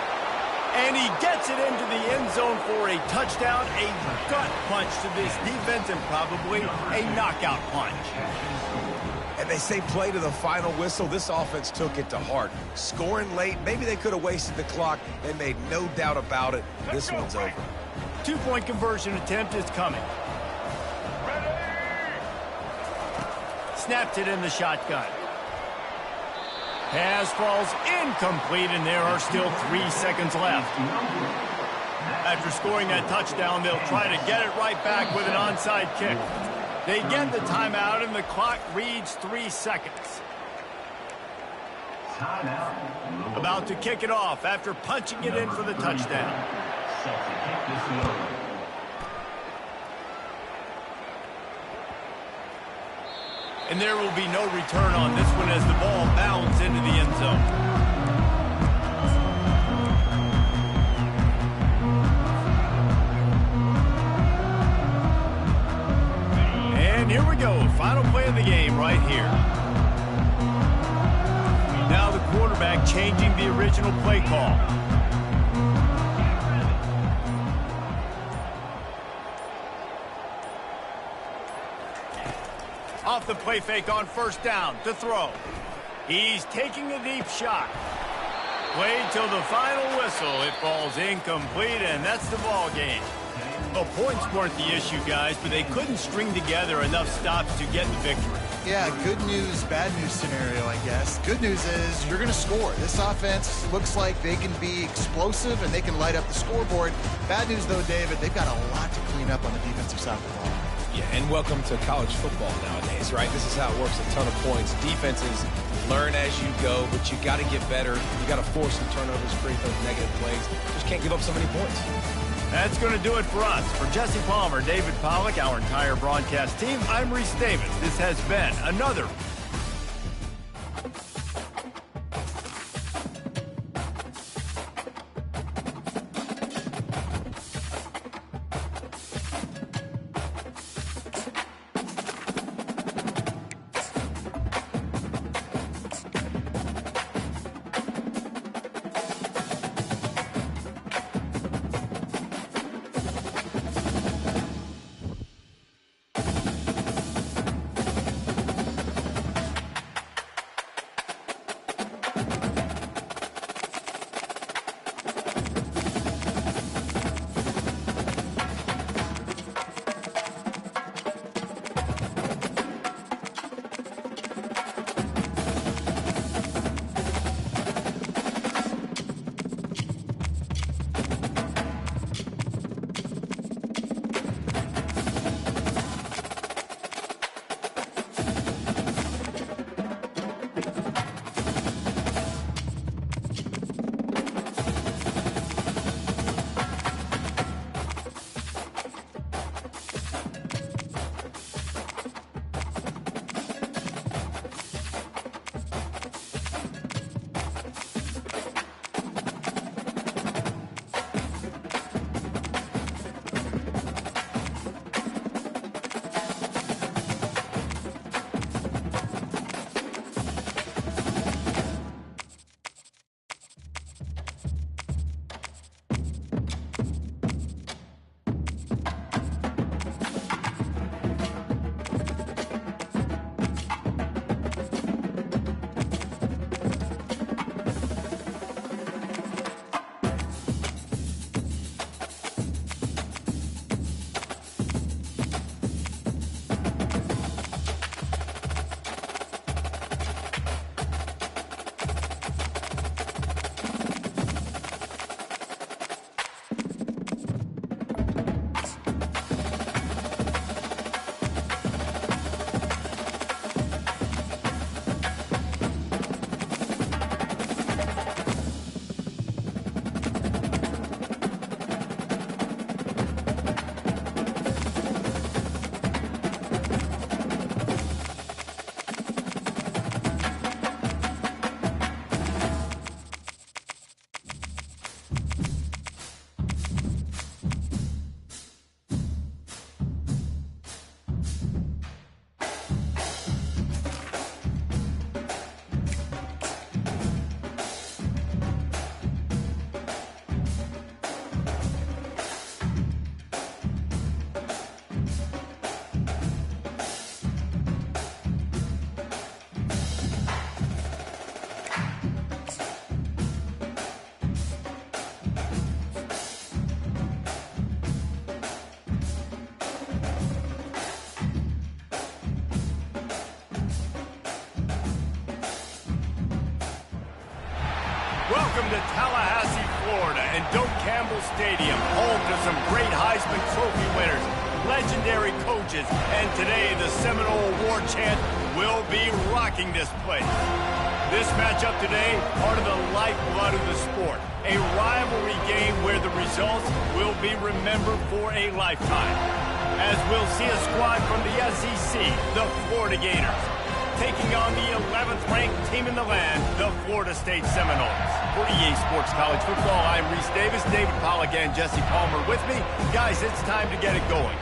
And he gets it into the end zone for a touchdown, a gut punch to this defense, and probably a knockout punch. And they say play to the final whistle. This offense took it to heart. Scoring late, maybe they could have wasted the clock. They made no doubt about it. This one's over. Two-point conversion attempt is coming. Snapped it in the shotgun. Pass falls incomplete, and there are still 3 seconds left. After scoring that touchdown, they'll try to get it right back with an onside kick. They get the timeout, and the clock reads 3 seconds. Timeout. About to kick it off after punching it in for the touchdown. Set to kick this one. And there will be no return on this one as the ball bounds into the end zone. And here we go, final play of the game right here. Now the quarterback changing the original play call. Off the play fake on first down to throw. He's taking a deep shot. Played till the final whistle. It falls incomplete, and that's the ball game. The points weren't the issue, guys, but they couldn't string together enough stops to get the victory. Yeah, good news, bad news scenario, I guess. Good news is you're going to score. This offense looks like they can be explosive and they can light up the scoreboard. Bad news, though, David, they've got a lot to clean up on the defensive side of the ball. Yeah, and welcome to college football nowadays, right? This is how it works, a ton of points. Defenses learn as you go, but you got to get better. You got to force some turnovers, create those negative plays. Just can't give up so many points. That's going to do it for us. For Jesse Palmer, David Pollack, our entire broadcast team, I'm Reese Davis. This has been another Welcome to Tallahassee, Florida, and Doak Campbell Stadium, home to some great Heisman Trophy winners, legendary coaches, and today the Seminole Award chant will be rocking this place. This matchup today, part of the lifeblood of the sport, a rivalry game where the results will be remembered for a lifetime. As we'll see a squad from the SEC, the Florida Gators, taking on the 11th ranked team in the land, the Florida State Seminoles. For EA Sports College Football, I'm Reese Davis, David Pollack and Jesse Palmer with me. Guys, it's time to get it going.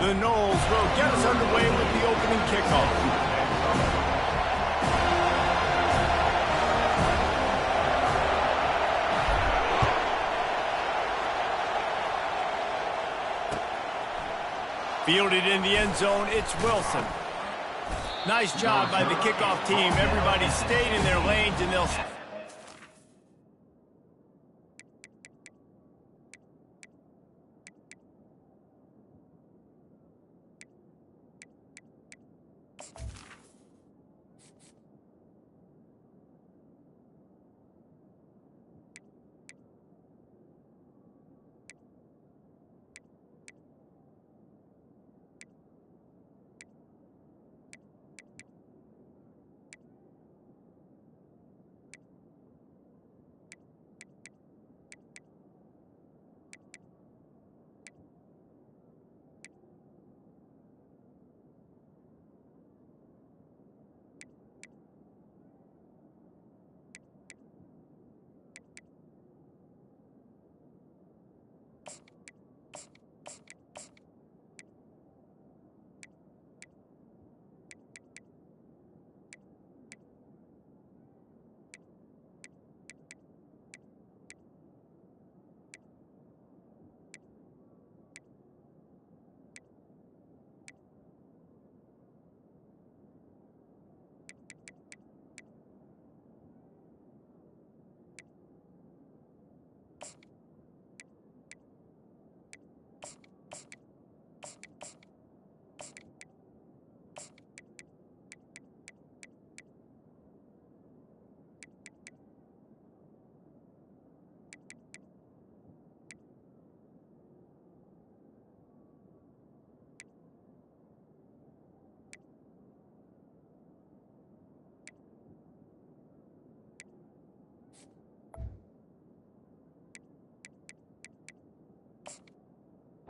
The Noles will get us underway with the opening kickoff. Fielded in the end zone, it's Wilson. Nice job by the kickoff team. Everybody stayed in their lanes, and they'll...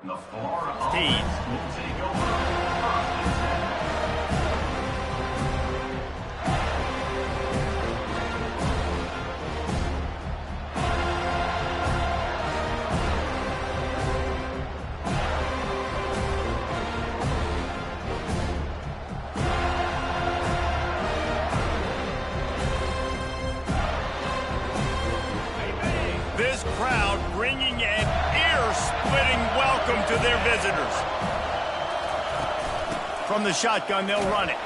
The Florida offense will take over first and 10. This crowd bringing an ear-splitting welcome to their visitors. From the shotgun, they'll run it.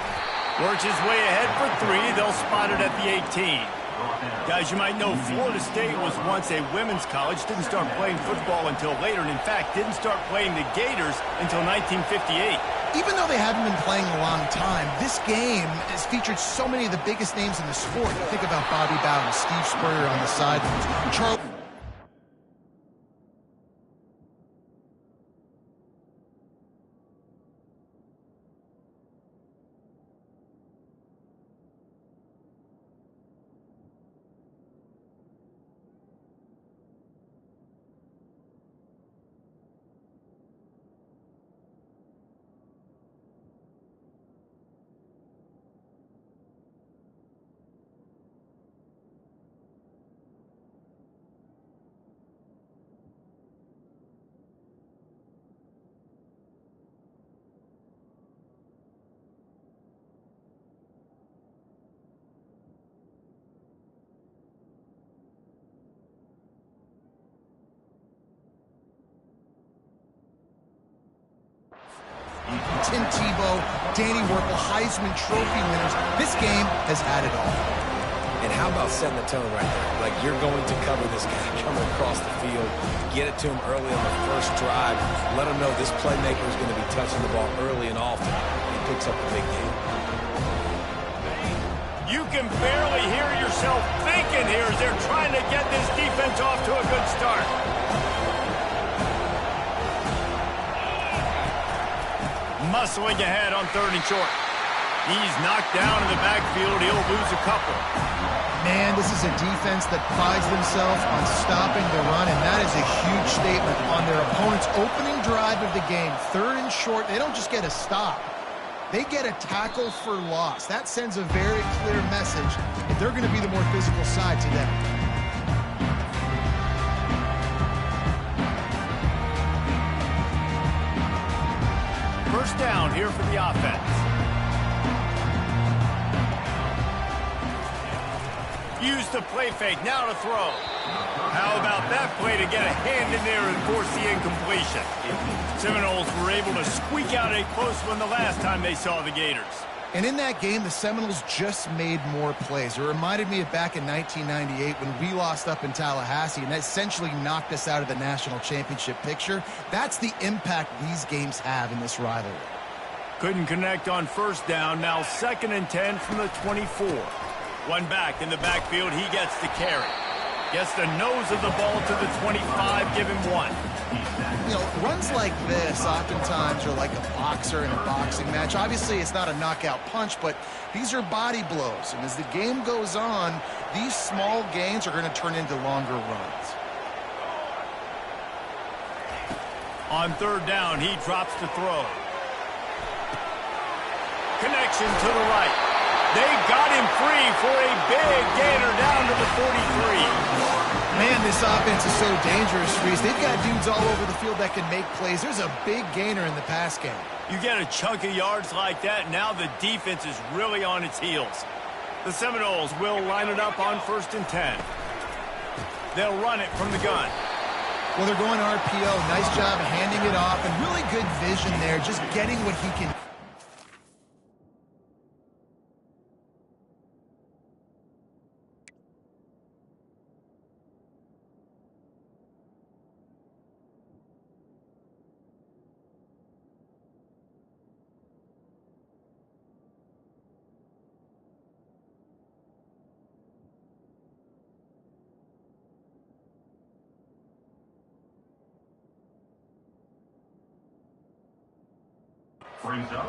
Works his way ahead for 3. They'll spot it at the 18. Guys, you might know Florida State was once a women's college, didn't start playing football until later, and in fact, didn't start playing the Gators until 1958. Even though they haven't been playing a long time, this game has featured so many of the biggest names in the sport. Think about Bobby Bowden, Steve Spurrier on the sidelines, Charles... Tim Tebow, Danny Werfel, Heisman Trophy winners. This game has had it all. And how about setting the tone right there? Like, you're going to cover this guy coming across the field, get it to him early on the first drive, let him know this playmaker is going to be touching the ball early and often. He picks up a big game. You can barely hear yourself thinking here as they're trying to get this defense off to a good start. Muscling ahead on 3rd and short. He's knocked down in the backfield. He'll lose a couple. Man, this is a defense that prides themselves on stopping the run, and that is a huge statement on their opponent's opening drive of the game. 3rd and short, they don't just get a stop. They get a tackle for loss. That sends a very clear message that they're going to be the more physical side to them. First down here for the offense. Use the play fake, now to throw. How about that play to get a hand in there and force the incompletion? Seminoles were able to squeak out a close one the last time they saw the Gators. And in that game, the Seminoles just made more plays. It reminded me of back in 1998 when we lost up in Tallahassee, and that essentially knocked us out of the national championship picture. That's the impact these games have in this rivalry. Couldn't connect on first down. Now 2nd and 10 from the 24. One back in the backfield. He gets the carry. Gets the nose of the ball to the 25. Give him 1. You know, runs like this oftentimes are like a boxer in a boxing match. Obviously, it's not a knockout punch, but these are body blows. And as the game goes on, these small gains are going to turn into longer runs. On 3rd down, he drops the throw. Connection to the right. They got him free for a big gainer down to the 43. Man, this offense is so dangerous, Reese. They've got dudes all over the field that can make plays. There's a big gainer in the pass game. You get a chunk of yards like that, now the defense is really on its heels. The Seminoles will line it up on 1st and 10. They'll run it from the gun. Well, they're going RPO. Nice job handing it off, and really good vision there, just getting what he can.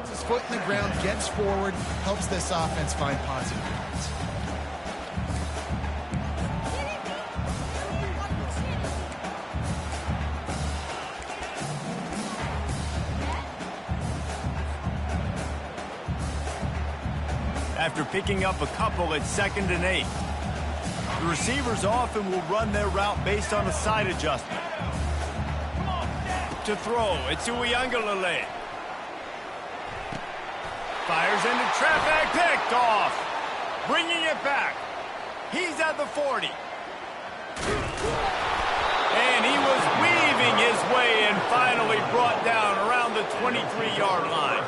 His foot in the ground, gets forward, helps this offense find positive points. After picking up a couple at 2nd and 8. The receivers often will run their route based on a side adjustment. To throw, it's Uiagalelei. Fires into traffic, picked off. Bringing it back. He's at the 40. And he was weaving his way and finally brought down around the 23-yard line.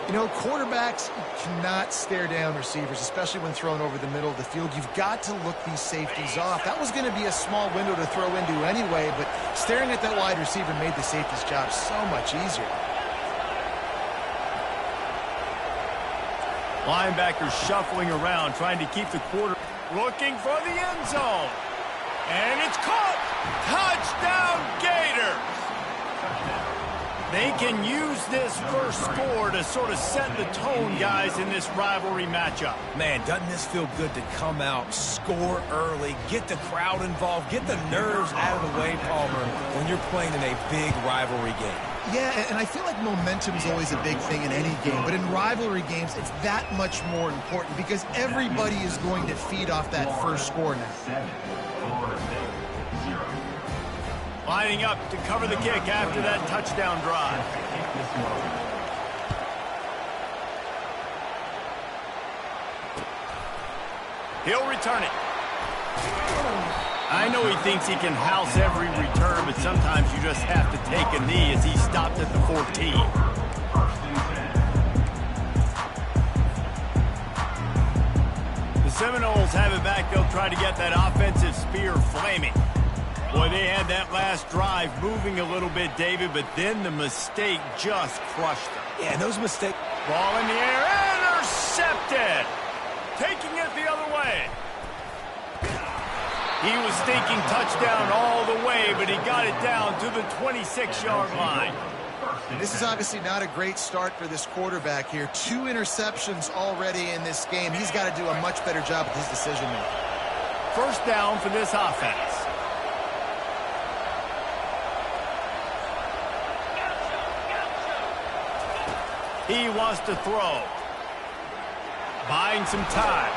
You know, quarterbacks cannot stare down receivers, especially when thrown over the middle of the field. You've got to look these safeties off. That was going to be a small window to throw into anyway, but staring at that wide receiver made the safety's job so much easier. Linebackers shuffling around, trying to keep the quarter looking for the end zone. And it's caught. Touchdown, Gators. They can use this first score to sort of set the tone, guys, in this rivalry matchup. Man, doesn't this feel good to come out, score early, get the crowd involved, get the nerves out of the way, Palmer, when you're playing in a big rivalry game? Yeah, and I feel like momentum is always a big thing in any game, but in rivalry games, it's that much more important because everybody is going to feed off that first score now. Lining up to cover the kick after that touchdown drive. He'll return it. I know he thinks he can house every return, but sometimes you just have to take a knee as he stopped at the 14. The Seminoles have it back. They'll try to get that offensive spear flaming. Boy, they had that last drive moving a little bit, David, but then the mistake just crushed them. Yeah, those mistakes. Ball in the air, intercepted. Taking it the other way. He was thinking touchdown all the way, but he got it down to the 26-yard line. This is obviously not a great start for this quarterback here. 2 interceptions already in this game. He's got to do a much better job with his decision-making. First down for this offense. He wants to throw. Buying some time.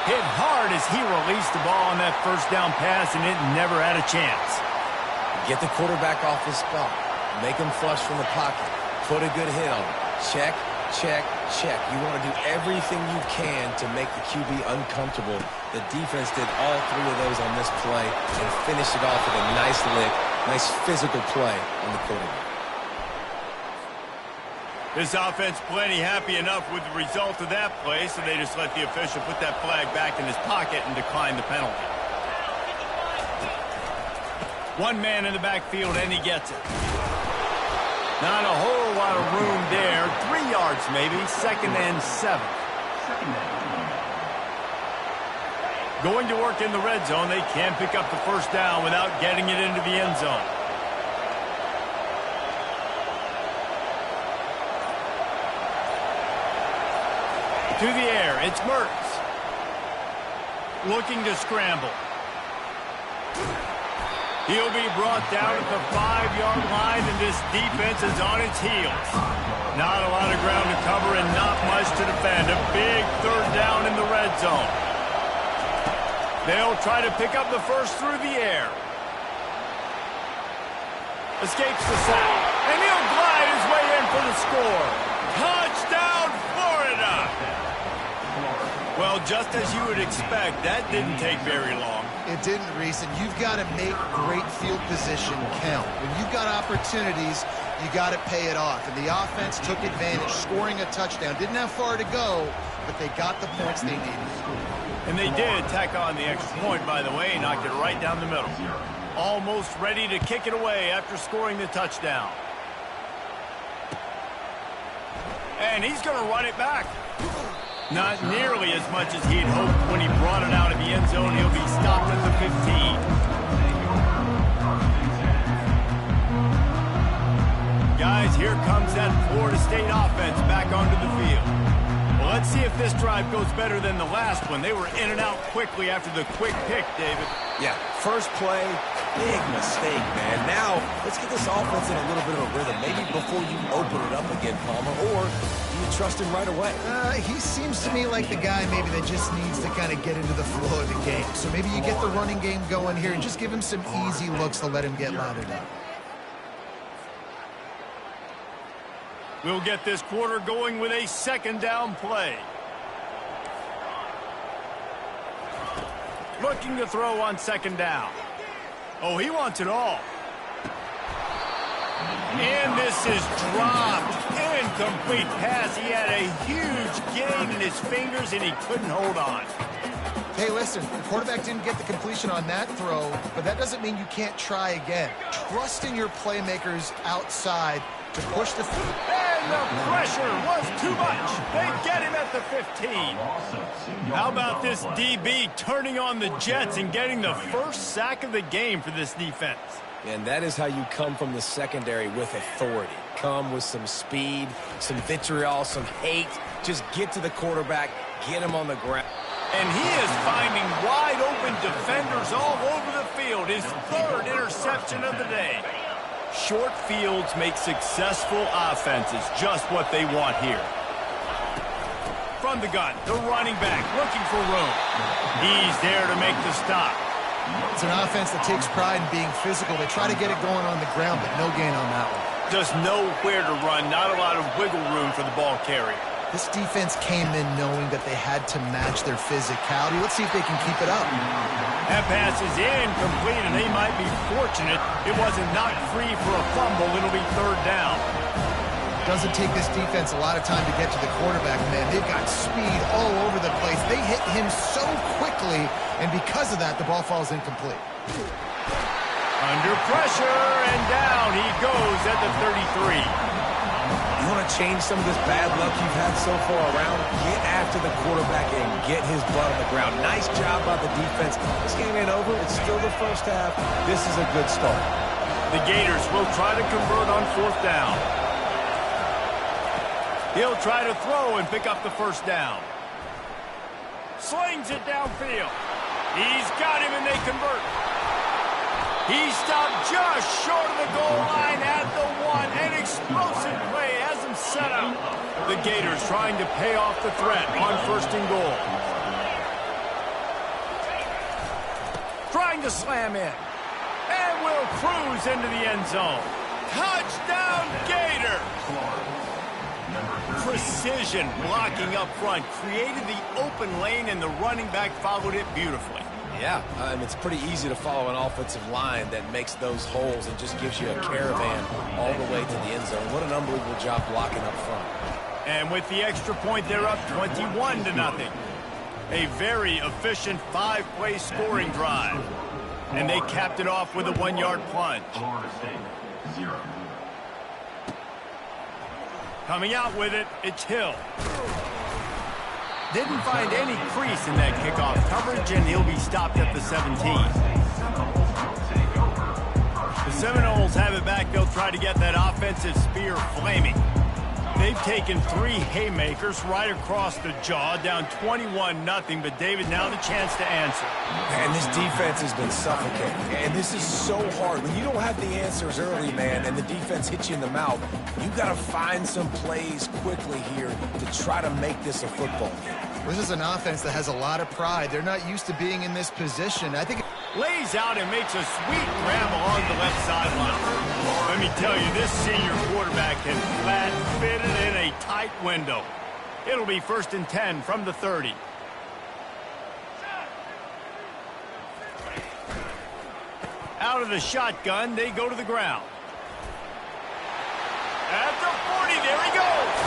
Hit hard as he released the ball on that first down pass, and it never had a chance. Get the quarterback off his spot. Make him flush from the pocket. Put a good hit on him. Check, check, check. You want to do everything you can to make the QB uncomfortable. The defense did all 3 of those on this play and finished it off with a nice lick, nice physical play on the quarterback. This offense plenty happy enough with the result of that play, so they just let the official put that flag back in his pocket and decline the penalty. One man in the backfield, and he gets it. Not a whole lot of room there. 3 yards maybe, 2nd and 7. Going to work in the red zone. They can't pick up the first down without getting it into the end zone. To the air, it's Mertz. Looking to scramble. He'll be brought down at the 5-yard line, and this defense is on its heels. Not a lot of ground to cover and not much to defend. A big 3rd down in the red zone. They'll try to pick up the first through the air. Escapes the sack, and he'll glide his way in for the score. Touchdown, Florida! Well, just as you would expect, that didn't take very long. It didn't, Reese, and you've got to make great field position count. When you've got opportunities, you got to pay it off. And the offense took advantage, scoring a touchdown. Didn't have far to go, but they got the points they needed. And they did tack on the extra point, by the way, knocked it right down the middle. Almost ready to kick it away after scoring the touchdown. And he's going to run it back. Not nearly as much as he'd hoped when he brought it out of the end zone. He'll be stopped at the 15. Guys, here comes that Florida State offense back onto the field. Well, let's see if this drive goes better than the last one. They were in and out quickly after the quick pick, David. Yeah, first play, big mistake, man. Now, let's get this offense in a little bit of a rhythm. Maybe before you open it up again, Palmer, or do you trust him right away? He seems to me like the guy maybe that just needs to kind of get into the flow of the game. So maybe you get the running game going here and just give him some easy looks to let him get lathered up. We'll get this quarter going with a 2nd down play. Looking to throw on 2nd down. Oh, he wants it all. And this is dropped. Incomplete pass. He had a huge gain in his fingers, and he couldn't hold on. Hey, listen, the quarterback didn't get the completion on that throw, but that doesn't mean you can't try again. Trust in your playmakers outside to push the field. And the pressure was too much. They get him at the 15. How about this DB turning on the Jets and getting the first sack of the game for this defense? And that is how you come from the secondary with authority. Come with some speed, some vitriol, some hate. Just get to the quarterback, get him on the ground. And he is finding wide-open defenders all over the field. His 3rd interception of the day. Short fields make successful offenses just what they want here. From the gun, the running back looking for room. He's there to make the stop. It's an offense that takes pride in being physical. They try to get it going on the ground, but no gain on that one. Just nowhere to run, not a lot of wiggle room for the ball carrier. This defense came in knowing that they had to match their physicality. Let's see if they can keep it up. That pass is incomplete, and they might be fortunate it wasn't knocked free for a fumble. It'll be 3rd down. Doesn't take this defense a lot of time to get to the quarterback, man. They've got speed all over the place. They hit him so quickly, and because of that, the ball falls incomplete. Under pressure, and down he goes at the 33. You want to change some of this bad luck you've had so far around? Get after the quarterback and get his butt on the ground. Nice job by the defense. This game ain't over. It's still the first half. This is a good start. The Gators will try to convert on 4th down. He'll try to throw and pick up the 1st down. Slings it downfield. He's got him and they convert. He stopped just short of the goal line at the 1. An explosive play has him set up. The Gators trying to pay off the threat on 1st and goal. Trying to slam in. And will cruise into the end zone. Touchdown, Gators! Precision blocking up front created the open lane, and the running back followed it beautifully. Yeah, it's pretty easy to follow an offensive line that makes those holes and just gives you a caravan all the way to the end zone. What an unbelievable job blocking up front. And with the extra point, they're up 21-0. A very efficient 5-play scoring drive. And they capped it off with a 1-yard plunge. Florida State, 0. Coming out with it, it's Hill. Didn't find any crease in that kickoff coverage, and he'll be stopped at the 17. The Seminoles have it back. They'll try to get that offensive spear flaming. They've taken 3 haymakers right across the jaw, down 21-0, but David, now the chance to answer. And this defense has been suffocating, and this is so hard. When you don't have the answers early, man, and the defense hits you in the mouth, you got to find some plays quickly here to try to make this a football game. This is an offense that has a lot of pride. They're not used to being in this position. I think Lays out and makes a sweet grab along the left sideline. Let me tell you, this senior quarterback can flat fit it in a tight window. It'll be 1st and 10 from the 30. Out of the shotgun, they go to the ground. At the 40, there he goes.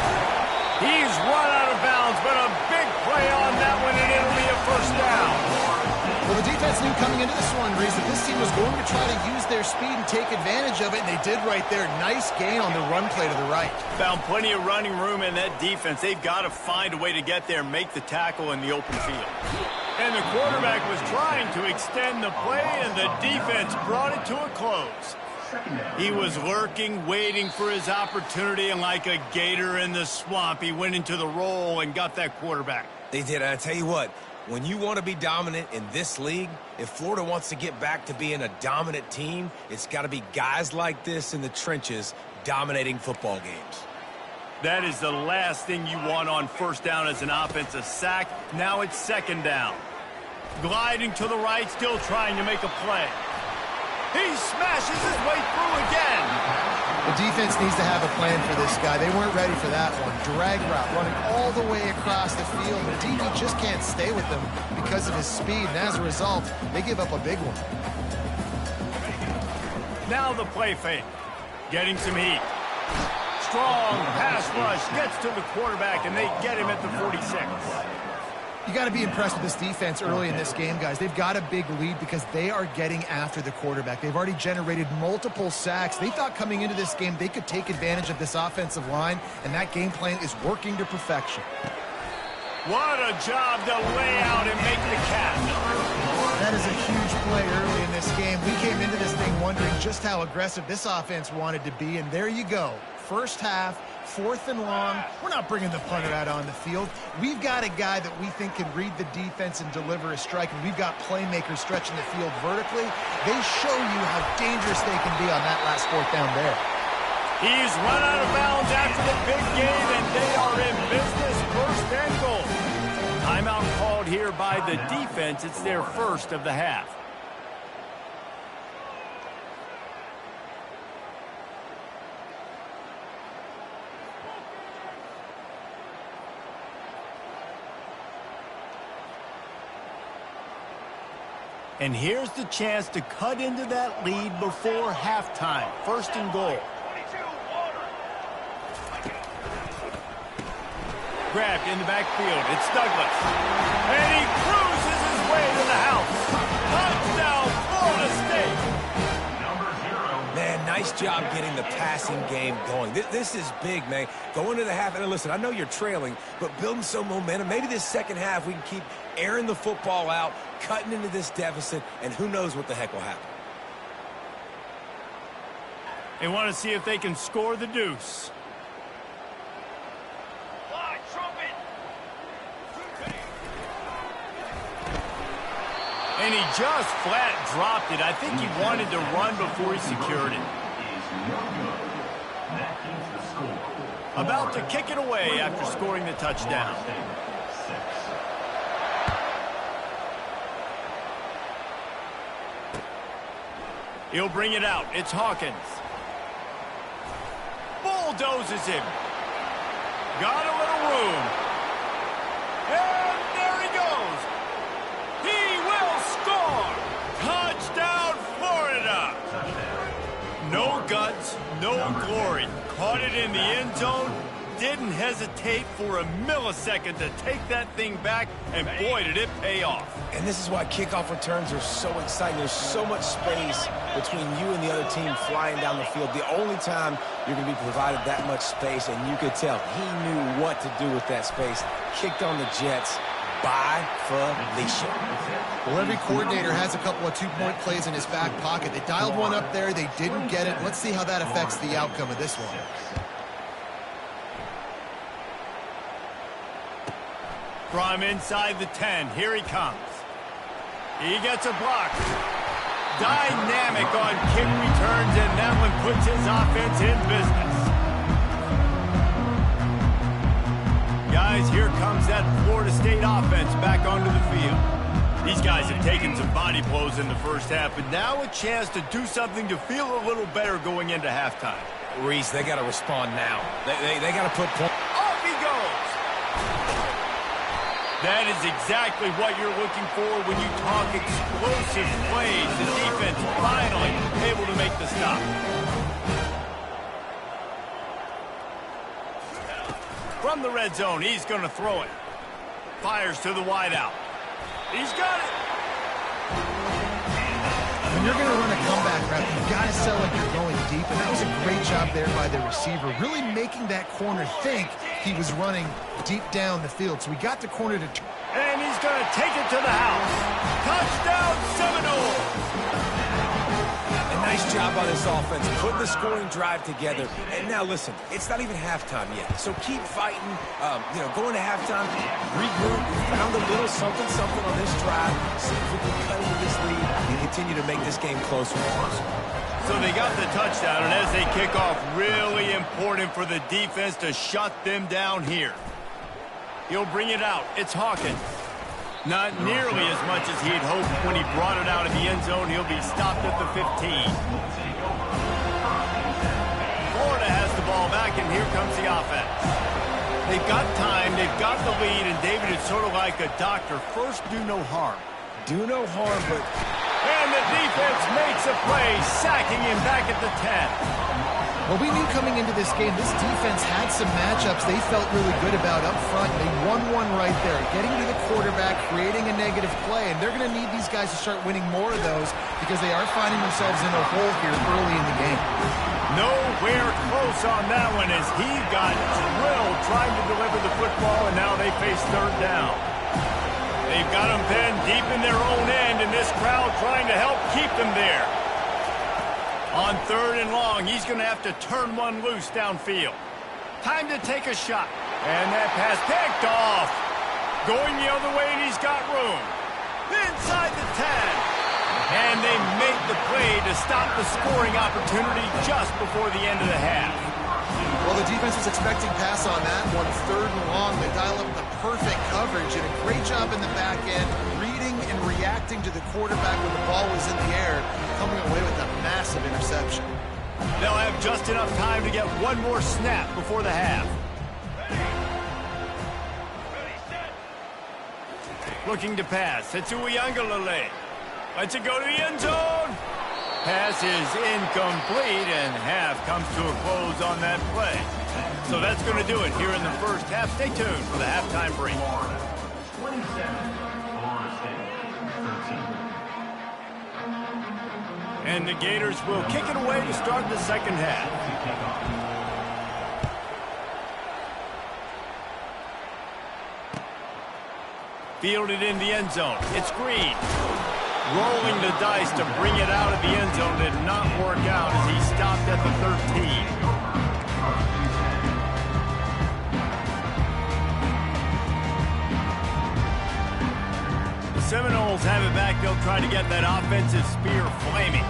He's run out of bounds, but a big play on that one, and it'll be a 1st down. Well, the defense knew coming into this one, Reese, that this team was going to try to use their speed and take advantage of it, and they did right there. Nice gain on the run play to the right. Found plenty of running room in that defense. They've got to find a way to get there and make the tackle in the open field. And the quarterback was trying to extend the play, and the defense brought it to a close. He was lurking, waiting for his opportunity, and like a gator in the swamp, he went into the roll and got that quarterback. They did. I tell you what, when you want to be dominant in this league, if Florida wants to get back to being a dominant team, it's got to be guys like this in the trenches dominating football games. That is the last thing you want on 1st down as an offensive sack. Now it's 2nd down. Gliding to the right, still trying to make a play. He smashes his way through again. The defense needs to have a plan for this guy. They weren't ready for that one. Drag route, running all the way across the field. The DB just can't stay with him because of his speed, and as a result, they give up a big one. Now the play fake. Getting some heat. Strong pass rush gets to the quarterback, and they get him at the 46. You got to be impressed with this defense early in this game, guys. They've got a big lead because they are getting after the quarterback. They've already generated multiple sacks. They thought coming into this game they could take advantage of this offensive line, and that game plan is working to perfection. What a job to lay out and make the catch. That is a huge play early in this game. We came into this thing wondering just how aggressive this offense wanted to be, and there you go. 1st half, 4th and long. We're not bringing the punter out on the field. We've got a guy that we think can read the defense and deliver a strike, and we've got playmakers stretching the field vertically. They show you how dangerous they can be on that last 4th down there. He's run out of bounds after the big game, and they are in business. 1st and goal. Timeout called here by the defense. It's their 1st of the half. And here's the chance to cut into that lead before halftime. 1st and goal. grabbed in the backfield. It's Douglas. And he cruises his way to the house. Touchdown, Florida State. Man, nice job getting the passing game going. This is big, man. Going to the half, and listen, I know you're trailing, but building some momentum. Maybe this second half we can keep airing the football out, cutting into this deficit, and who knows what the heck will happen. They want to see if they can score the deuce. And he just flat dropped it. I think he wanted to run before he secured it. About to kick it away after scoring the touchdown. He'll bring it out. It's Hawkins. Bulldozes him. Got a little room. And there he goes. He will score. Touchdown, Florida. No guts, no glory. Caught it in the end zone. Didn't hesitate for a millisecond to take that thing back, and boy, did it pay off. And this is why kickoff returns are so exciting. There's so much space between you and the other team flying down the field. The only time you're going to be provided that much space, and you could tell he knew what to do with that space. Kicked on the Jets by Felicia. Well, every coordinator has a couple of two-point plays in his back pocket. They dialed one up there. They didn't get it. Let's see how that affects the outcome of this one. From inside the 10, here he comes. He gets a block. Dynamic on kick returns, and that one puts his offense in business. Guys, here comes that Florida State offense back onto the field. These guys have taken some body blows in the first half, but now a chance to do something to feel a little better going into halftime. Reese, they got to respond now. They got to put points. Off he goes. That is exactly what you're looking for when you talk explosive plays. The defense finally able to make the stop. From the red zone, he's going to throw it. Fires to the wideout. He's got it. When you're going to run a comeback route, you've got to sell like you're going deep, and that was a great job there by the receiver, really making that corner think he was running deep down the field. So we got the corner to turn. And he's going to take it to the house. Touchdown, Seminoles. A nice job on this offense, putting the scoring drive together. And now, listen, it's not even halftime yet. So keep fighting, going to halftime, regroup. We found a little something on this drive. See if we can cut into this lead and continue to make this game closer and closer. So they got the touchdown, and as they kick off, really important for the defense to shut them down here. He'll bring it out. It's Hawkins. Not nearly as much as he had hoped when he brought it out of the end zone. He'll be stopped at the 15. Florida has the ball back, and here comes the offense. They've got time, they've got the lead, and David is sort of like a doctor. First, do no harm. Do no harm, but... And the defense makes a play, sacking him back at the 10. Well, we knew coming into this game, this defense had some matchups they felt really good about up front. They won one right there, getting to the quarterback, creating a negative play, and they're going to need these guys to start winning more of those because they are finding themselves in a hole here early in the game. Nowhere close on that one as he got drilled trying to deliver the football, and now they face third down. They've got them pinned deep in their own end, and this crowd trying to help keep them there. On third and long, he's going to have to turn one loose downfield. Time to take a shot. And that pass picked off. Going the other way, and he's got room. Inside the 10. And they make the play to stop the scoring opportunity just before the end of the half. Well, the defense was expecting pass on that one. Third and long, they dial up the perfect coverage and a great job in the back end, reading and reacting to the quarterback when the ball was in the air, coming away with a massive interception. They'll have just enough time to get one more snap before the half. Looking to pass. It's Uiagalelei. Lets it go to the end zone. Pass is incomplete, and half comes to a close on that play. So that's going to do it here in the first half. Stay tuned for the halftime break. 27, Florida State 13. And the Gators will kick it away to start the second half. Fielded in the end zone. It's Green. Rolling the dice to bring it out of the end zone did not work out as he stopped at the 13. The Seminoles have it back. They'll try to get that offensive spear flaming.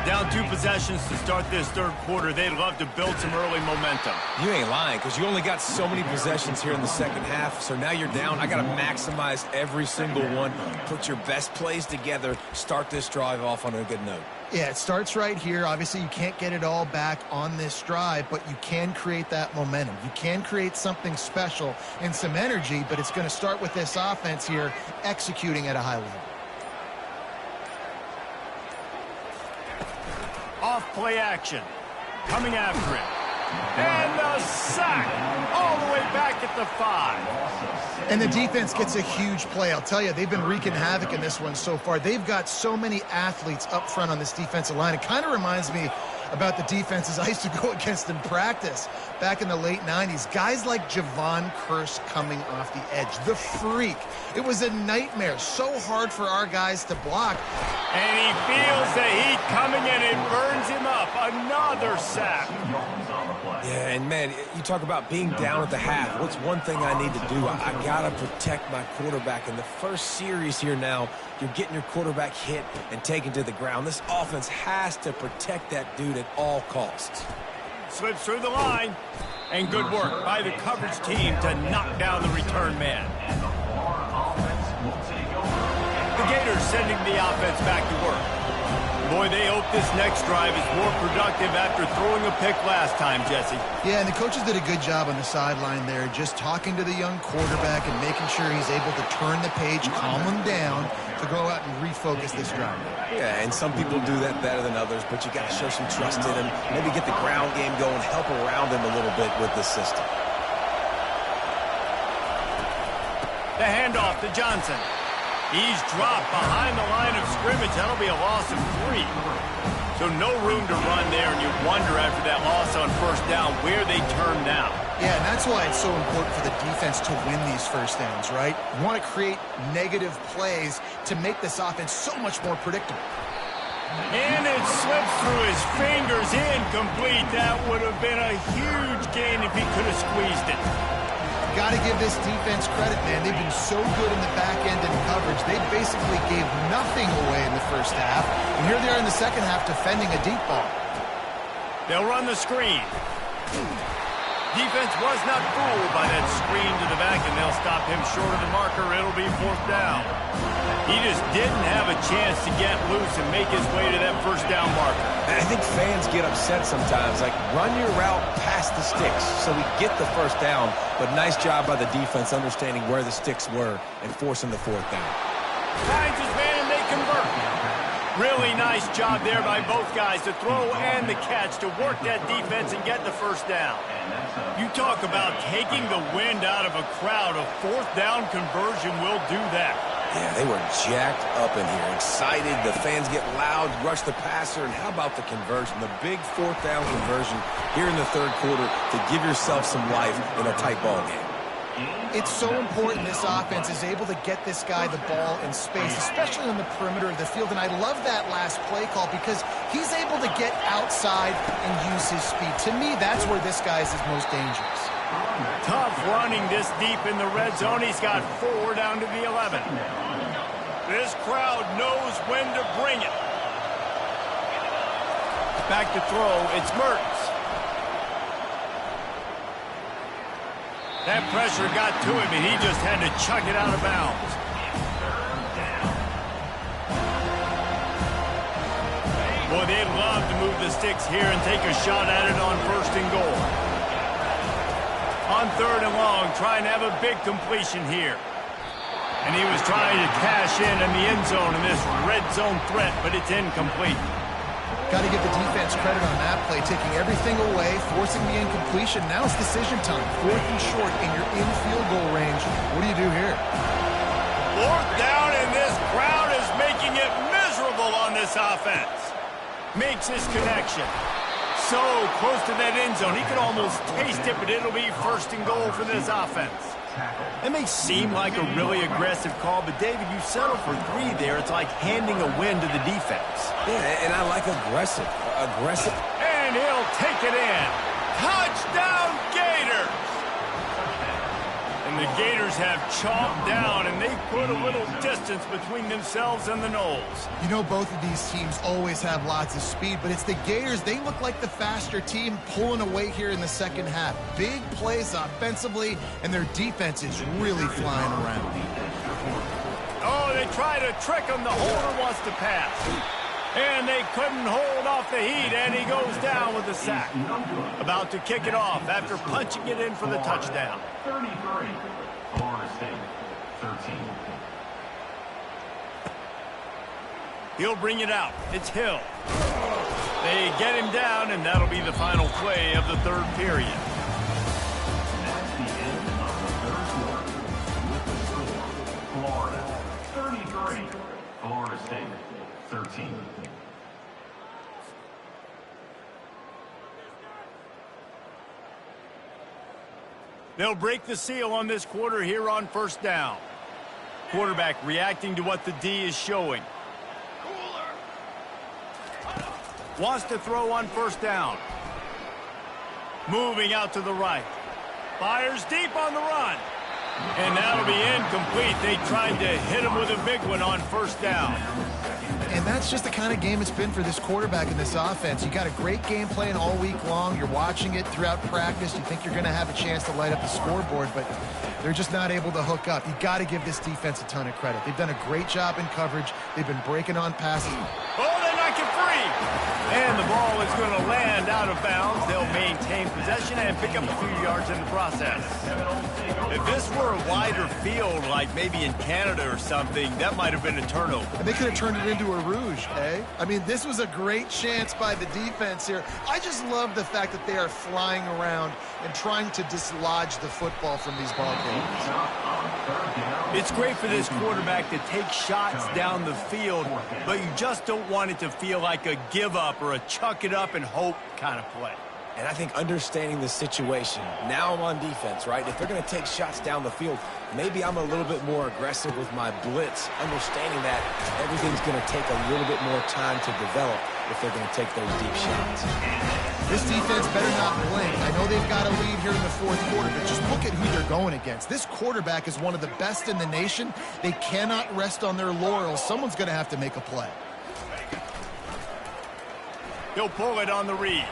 Down 2 possessions to start this third quarter. They'd love to build some early momentum. You ain't lying, because you only got so many possessions here in the second half, so now you're down. I got to maximize every single one, put your best plays together, start this drive off on a good note. Yeah, it starts right here. Obviously, you can't get it all back on this drive, but you can create that momentum. You can create something special and some energy, but it's going to start with this offense here executing at a high level. Off play action. Coming after it. And the sack. All the way back at the 5. And the defense gets a huge play. I'll tell you, they've been wreaking havoc in this one so far. They've got so many athletes up front on this defensive line. It kind of reminds me about the defenses I used to go against in practice back in the late 90s. Guys like Javon Curse coming off the edge. The freak. It was a nightmare. So hard for our guys to block. And he feels the heat coming and it burns him up. Another sack. Yeah, and man, you talk about being down at the half. What's one thing I need to do? I got to protect my quarterback. In the first series here now, you're getting your quarterback hit and taken to the ground. This offense has to protect that dude at all costs. Slips through the line. And good work by the coverage team to knock down the return man. The Gators sending the offense back to work. Boy, they hope this next drive is more productive after throwing a pick last time, Jesse. Yeah, and the coaches did a good job on the sideline there, just talking to the young quarterback and making sure he's able to turn the page, calm him down, to go out and refocus this drive. Yeah, and some people do that better than others, but you got to show some trust in him, maybe get the ground game going, help around him a little bit with this system. The handoff to Johnson. He's dropped behind the line of scrimmage. That'll be a loss of 3. So no room to run there, and you wonder after that loss on first down where they turn now. Yeah, and that's why it's so important for the defense to win these first downs, right? You want to create negative plays to make this offense so much more predictable. And it slips through his fingers, incomplete. That would have been a huge gain if he could have squeezed it. Got to give this defense credit, man. They've been so good in the back end and coverage. They basically gave nothing away in the first half. And here they are in the second half defending a deep ball. They'll run the screen. Defense was not fooled by that screen to the back, and they'll stop him short of the marker. It'll be 4th down. He just didn't have a chance to get loose and make his way to that first down marker. And I think fans get upset sometimes, like run your route past the sticks so we get the first down, but nice job by the defense understanding where the sticks were and forcing the 4th down. Finds his man and they convert. Really nice job there by both guys to throw and the catch to work that defense and get the first down. You talk about taking the wind out of a crowd. A 4th down conversion will do that. Yeah, they were jacked up in here, excited. The fans get loud, rush the passer, and how about the conversion? The big 4th down conversion here in the third quarter to give yourself some life in a tight ball game. It's so important this offense is able to get this guy the ball in space, especially on the perimeter of the field. And I love that last play call because he's able to get outside and use his speed. To me, that's where this guy is his most dangerous. Tough running this deep in the red zone. He's got 4 down to the 11. This crowd knows when to bring it. Back to throw, it's Mertens. That pressure got to him, and he just had to chuck it out of bounds. Boy, they'd love to move the sticks here and take a shot at it on 1st and goal. On 3rd and long, trying to have a big completion here. And he was trying to cash in the end zone in this red zone threat, but it's incomplete. Got to give the defense credit on that play, taking everything away, forcing the incompletion. Now it's decision time. 4th and short, and you're in field goal range. What do you do here? 4th down, and this crowd is making it miserable on this offense. Makes his connection. So close to that end zone. He could almost taste it, but it'll be 1st and goal for this offense. It may seem like a really aggressive call, but David, you settle for 3 there. It's like handing a win to the defense. Yeah, and I like aggressive. And he'll take it in. Touchdown, Gators! And the Gators have chomped down, and they've put a little distance between themselves and the Noles. You know, both of these teams always have lots of speed, but it's the Gators. They look like the faster team pulling away here in the second half. Big plays offensively, and their defense is really flying around. Oh, they try to trick him. The holder wants to pass. And they couldn't hold off the heat, and he goes down with a sack. About to kick it off after punching it in for the touchdown. 33, Florida State, 13. He'll bring it out. It's Hill. They get him down, and that'll be the final play of the 3rd period. That's the end of the 3rd quarter. With the score, Florida, 33, Florida State, 13. They'll break the seal on this quarter here on 1st down. Quarterback reacting to what the D is showing. Wants to throw on 1st down. Moving out to the right. Fires deep on the run. And that'll be incomplete. They tried to hit him with a big one on 1st down. And that's just the kind of game it's been for this quarterback in this offense. You got a great game plan all week long. You're watching it throughout practice. You think you're going to have a chance to light up the scoreboard, but they're just not able to hook up. You got to give this defense a ton of credit. They've done a great job in coverage. They've been breaking on passes. Oh, they knock it free. And the ball is going to land out of bounds. They'll maintain possession and pick up a few yards in the process. If this were a wider field, like maybe in Canada or something, that might have been a turnover. And they could have turned it into a rouge, eh? I mean, this was a great chance by the defense here. I just love the fact that they are flying around and trying to dislodge the football from these ball games. It's great for this quarterback to take shots down the field, but you just don't want it to feel like a give up or a chuck it up and hope kind of play. And I think understanding the situation, now I'm on defense, right? If they're going to take shots down the field, maybe I'm a little bit more aggressive with my blitz, understanding that everything's going to take a little bit more time to develop if they're going to take those deep shots. This defense better not blink. I know they've got a lead here in the 4th quarter, but just look at who they're going against. This quarterback is one of the best in the nation. They cannot rest on their laurels. Someone's going to have to make a play. He'll pull it on the read.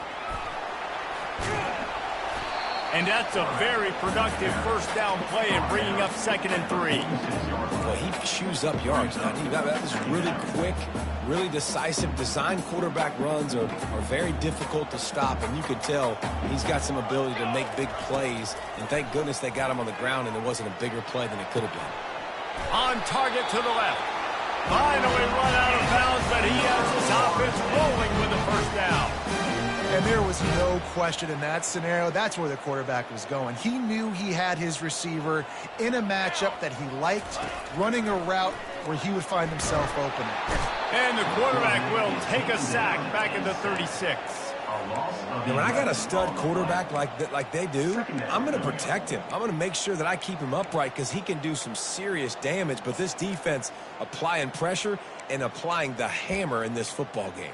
And that's a very productive 1st down play and bringing up 2nd and 3. Well, he chews up yards. Now, that was really quick, really decisive. Design quarterback runs are very difficult to stop, and you could tell he's got some ability to make big plays. And thank goodness they got him on the ground and it wasn't a bigger play than it could have been. On target to the left. Finally run out of bounds, but he has this offense rolling with the 1st down. And there was no question in that scenario. That's where the quarterback was going. He knew he had his receiver in a matchup that he liked, running a route where he would find himself open. And the quarterback will take a sack back at the 36. Now, when I got a stud quarterback like they do, I'm going to protect him. I'm going to make sure that I keep him upright because he can do some serious damage. But this defense applying pressure and applying the hammer in this football game.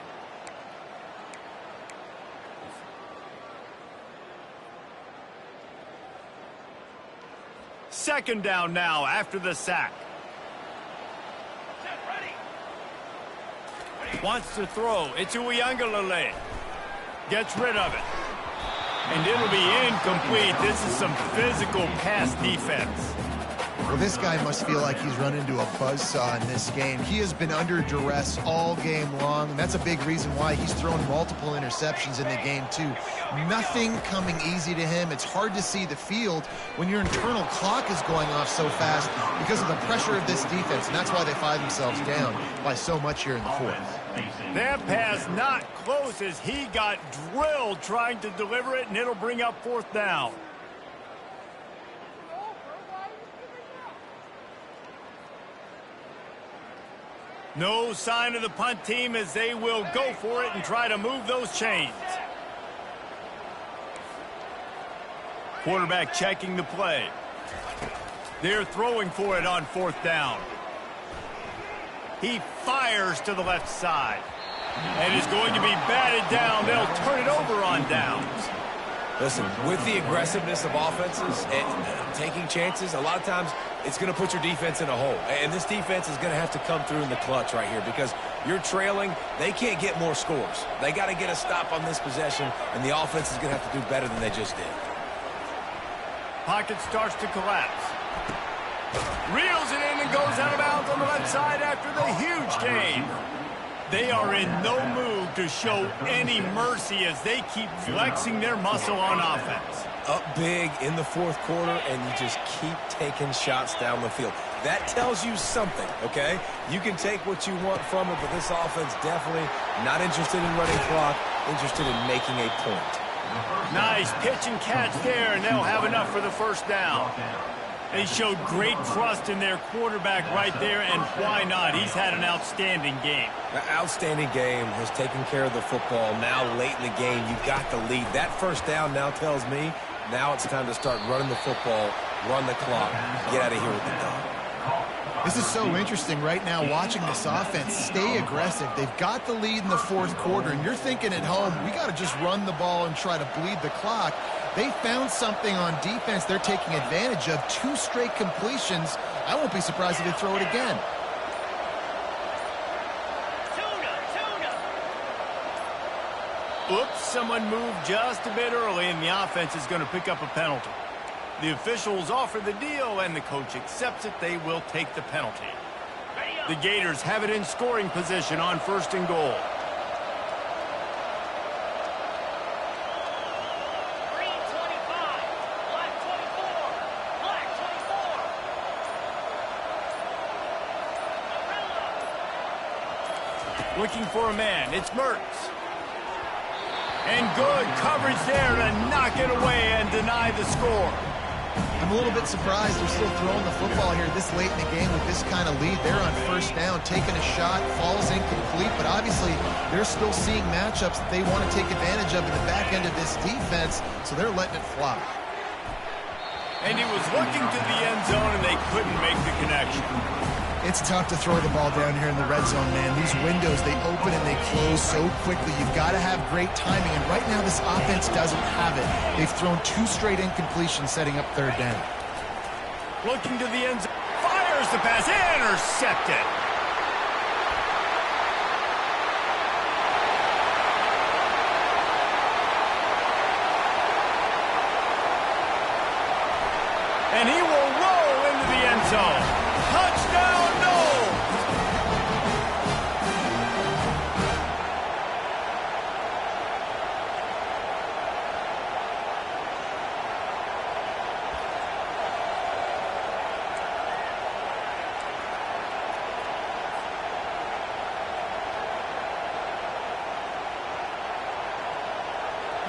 Second down now after the sack. Wants to throw. It's Uiagalelei. Gets rid of it. And it'll be incomplete. This is some physical pass defense. Well, this guy must feel like he's run into a buzzsaw in this game. He has been under duress all game long, and that's a big reason why he's thrown multiple interceptions in the game, too. Nothing coming easy to him. It's hard to see the field when your internal clock is going off so fast because of the pressure of this defense, and that's why they find themselves down by so much here in the fourth. That pass not close as he got drilled trying to deliver it, and it'll bring up fourth down. No sign of the punt team as they will go for it and try to move those chains. Quarterback checking the play. They're throwing for it on fourth down. He fires to the left side. And is going to be batted down. They'll turn it over on downs. Listen, with the aggressiveness of offenses and taking chances, a lot of times it's going to put your defense in a hole. And this defense is going to have to come through in the clutch right here because you're trailing. They can't get more scores. They got to get a stop on this possession, and the offense is going to have to do better than they just did. Pocket starts to collapse. Reels it in and goes out of bounds on the left side after the huge gain. They are in no mood to show any mercy as they keep flexing their muscle on offense. Up big in the fourth quarter, and you just keep taking shots down the field. That tells you something, okay? You can take what you want from it, but this offense definitely not interested in running clock, interested in making a point. Nice pitch and catch there, and they'll have enough for the first down. They showed great trust in their quarterback right there, and why not? He's had an outstanding game. An outstanding game, has taken care of the football. Now late in the game, you got the lead. That first down now tells me now it's time to start running the football, run the clock, get out of here with the dog. This is so interesting right now watching this offense stay aggressive. They've got the lead in the fourth quarter, and you're thinking at home, we got to just run the ball and try to bleed the clock. They found something on defense they're taking advantage of. 2 straight completions. I won't be surprised if they throw it again. Oops, someone moved just a bit early, and the offense is going to pick up a penalty. The officials offer the deal, and the coach accepts it. They will take the penalty. The Gators have it in scoring position on first and goal. Looking for a man. It's Mertz. And good coverage there to knock it away and deny the score. I'm a little bit surprised they're still throwing the football here this late in the game with this kind of lead. They're on first down, taking a shot, falls incomplete, but obviously they're still seeing matchups that they want to take advantage of in the back end of this defense, so they're letting it fly. And he was looking to the end zone, and they couldn't make the connection. It's tough to throw the ball down here in the red zone, man. These windows, they open and they close so quickly. You've got to have great timing, and right now this offense doesn't have it. They've thrown 2 straight incompletions setting up third down. Looking to the end zone, fires the pass, intercepted. And he will roll into the end zone. Touchdown, Noles!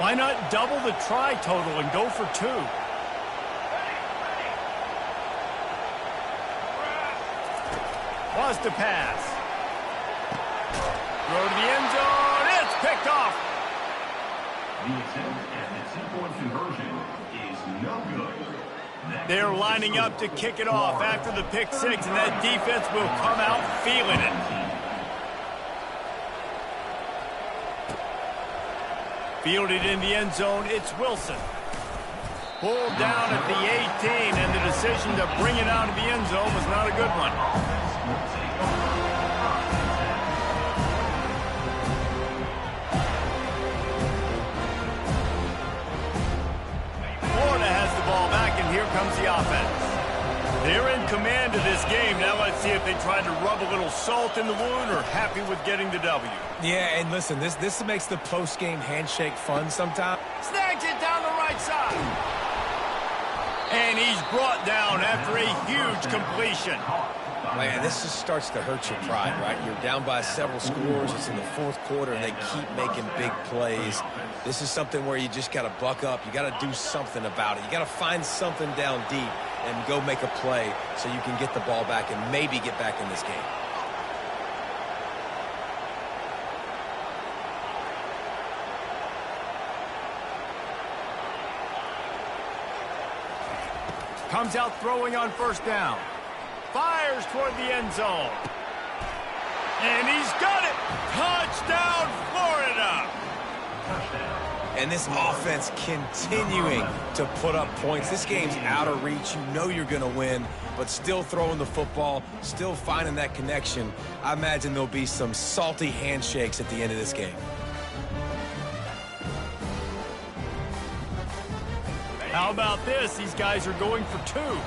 Why not double the try total and go for 2? Was to pass. Throw to the end zone. It's picked off. The attempt at the 2-point conversion is no good. They're lining up to kick it off after the pick 6, and that defense will come out feeling it. Fielded in the end zone, it's Wilson. Pulled down at the 18, and the decision to bring it out of the end zone was not a good one. Florida has the ball back, and here comes the offense. They're in command of this game. Now let's see if they try to rub a little salt in the wound or happy with getting the W. Yeah, and listen, this makes the post-game handshake fun sometimes. Snags it down the right side. And he's brought down after a huge completion. Man, this just starts to hurt your pride, right? You're down by several scores. It's in the fourth quarter, and they keep making big plays. This is something where you just got to buck up. You got to do something about it. You got to find something down deep and go make a play so you can get the ball back and maybe get back in this game. Comes out throwing on first down. Fires toward the end zone. And he's got it! Touchdown, Florida! And this offense continuing to put up points. This game's out of reach. You know you're going to win, but still throwing the football, still finding that connection. I imagine there'll be some salty handshakes at the end of this game. How about this? These guys are going for two.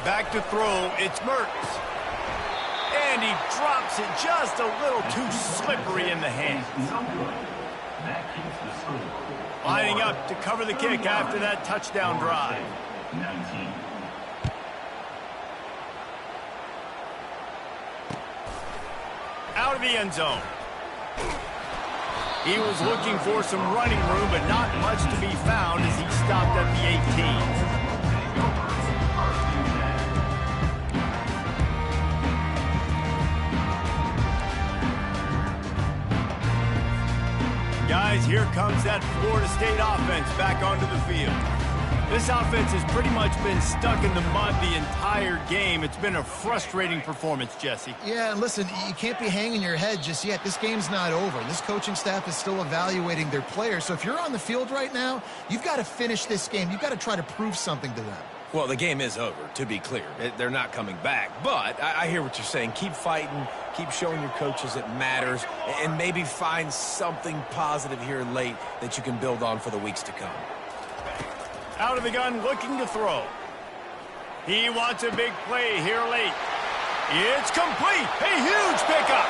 Back to throw, it's Mertz. And he drops it just a little too slippery in the hand. Lining up to cover the kick after that touchdown drive. 19. Out of the end zone. He was looking for some running room, but not much to be found as he stopped at the 18. Guys, here comes that Florida State offense back onto the field. This offense has pretty much been stuck in the mud the entire game. It's been a frustrating performance, Jesse. Yeah, and listen, you can't be hanging your head just yet. This game's not over. This coaching staff is still evaluating their players. So if you're on the field right now, you've got to finish this game. You've got to try to prove something to them. Well, the game is over, to be clear. They're not coming back. But I hear what you're saying. Keep fighting. Keep showing your coaches it matters. And maybe find something positive here late that you can build on for the weeks to come. Out of the gun, looking to throw. He wants a big play here late. It's complete. A huge pickup.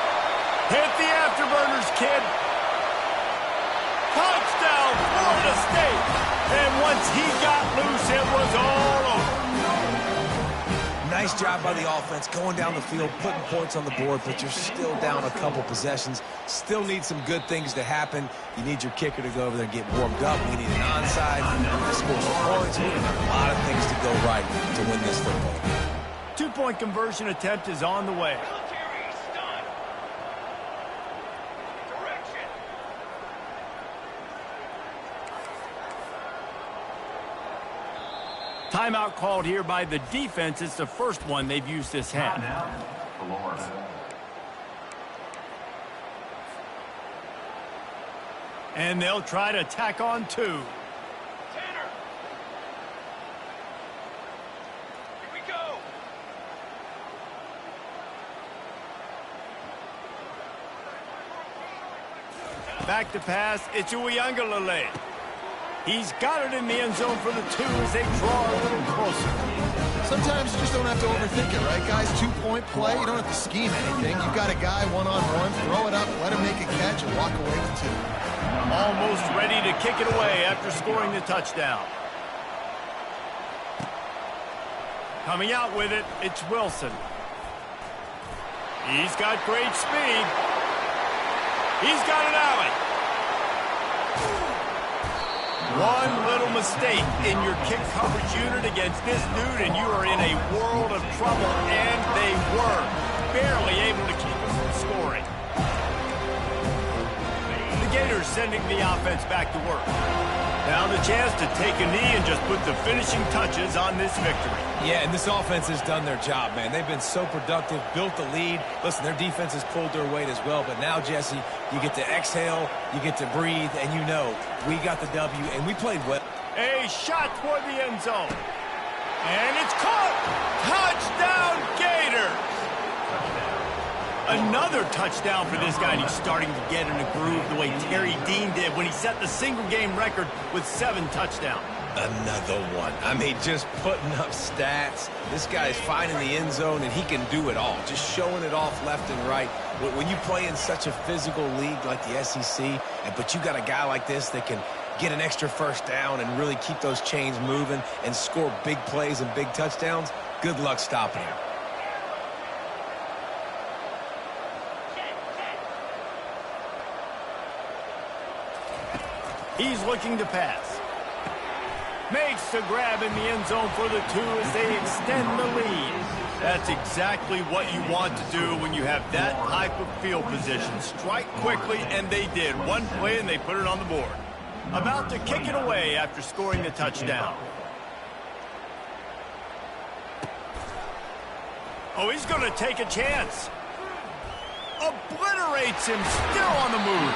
Hit the afterburners, kid. Touchdown, Florida State. And once he got loose, it was all over. Nice job by the offense, going down the field, putting points on the board, but you're still down a couple possessions. Still need some good things to happen. You need your kicker to go over there and get warmed up. We need an onside. We need to score some points. We need a lot of things to go right to win this football game. 2-point conversion attempt is on the way. Military stun. Direction. Timeout called here by the defense. It's the first one they've used this half. Florida. And they'll try to tack on two. Tanner. Here we go. Back to pass. It's Uiagalelei. He's got it in the end zone for the two as they draw a little closer. Sometimes you just don't have to overthink it, right, guys? 2-point play, you don't have to scheme anything. You've got a guy one-on-one, throw it up, let him make a catch, and walk away with two. Almost ready to kick it away after scoring the touchdown. Coming out with it, it's Wilson. He's got great speed. He's got an alley. One little mistake in your kick coverage unit against this dude, and you are in a world of trouble, and they were barely able to keep him from scoring. The Gators sending the offense back to work. Now the chance to take a knee and just put the finishing touches on this victory. Yeah, and this offense has done their job, man. They've been so productive, built the lead. Listen, their defense has pulled their weight as well. But now, Jesse, you get to exhale, you get to breathe, and you know we got the W, and we played well. A shot toward the end zone. And it's caught. Touchdown, Gators. Another touchdown for this guy, and he's starting to get in a groove the way Terry Dean did when he set the single-game record with 7 touchdowns. Another one. I mean, just putting up stats. This guy's finding the end zone, and he can do it all. Just showing it off left and right. When you play in such a physical league like the SEC, but you got a guy like this that can get an extra first down and really keep those chains moving and score big plays and big touchdowns, good luck stopping him. He's looking to pass. Makes the grab in the end zone for the 2 as they extend the lead. That's exactly what you want to do when you have that type of field position. Strike quickly, and they did. One play, and they put it on the board. About to kick it away after scoring the touchdown. Oh, he's going to take a chance. Obliterates him, still on the move.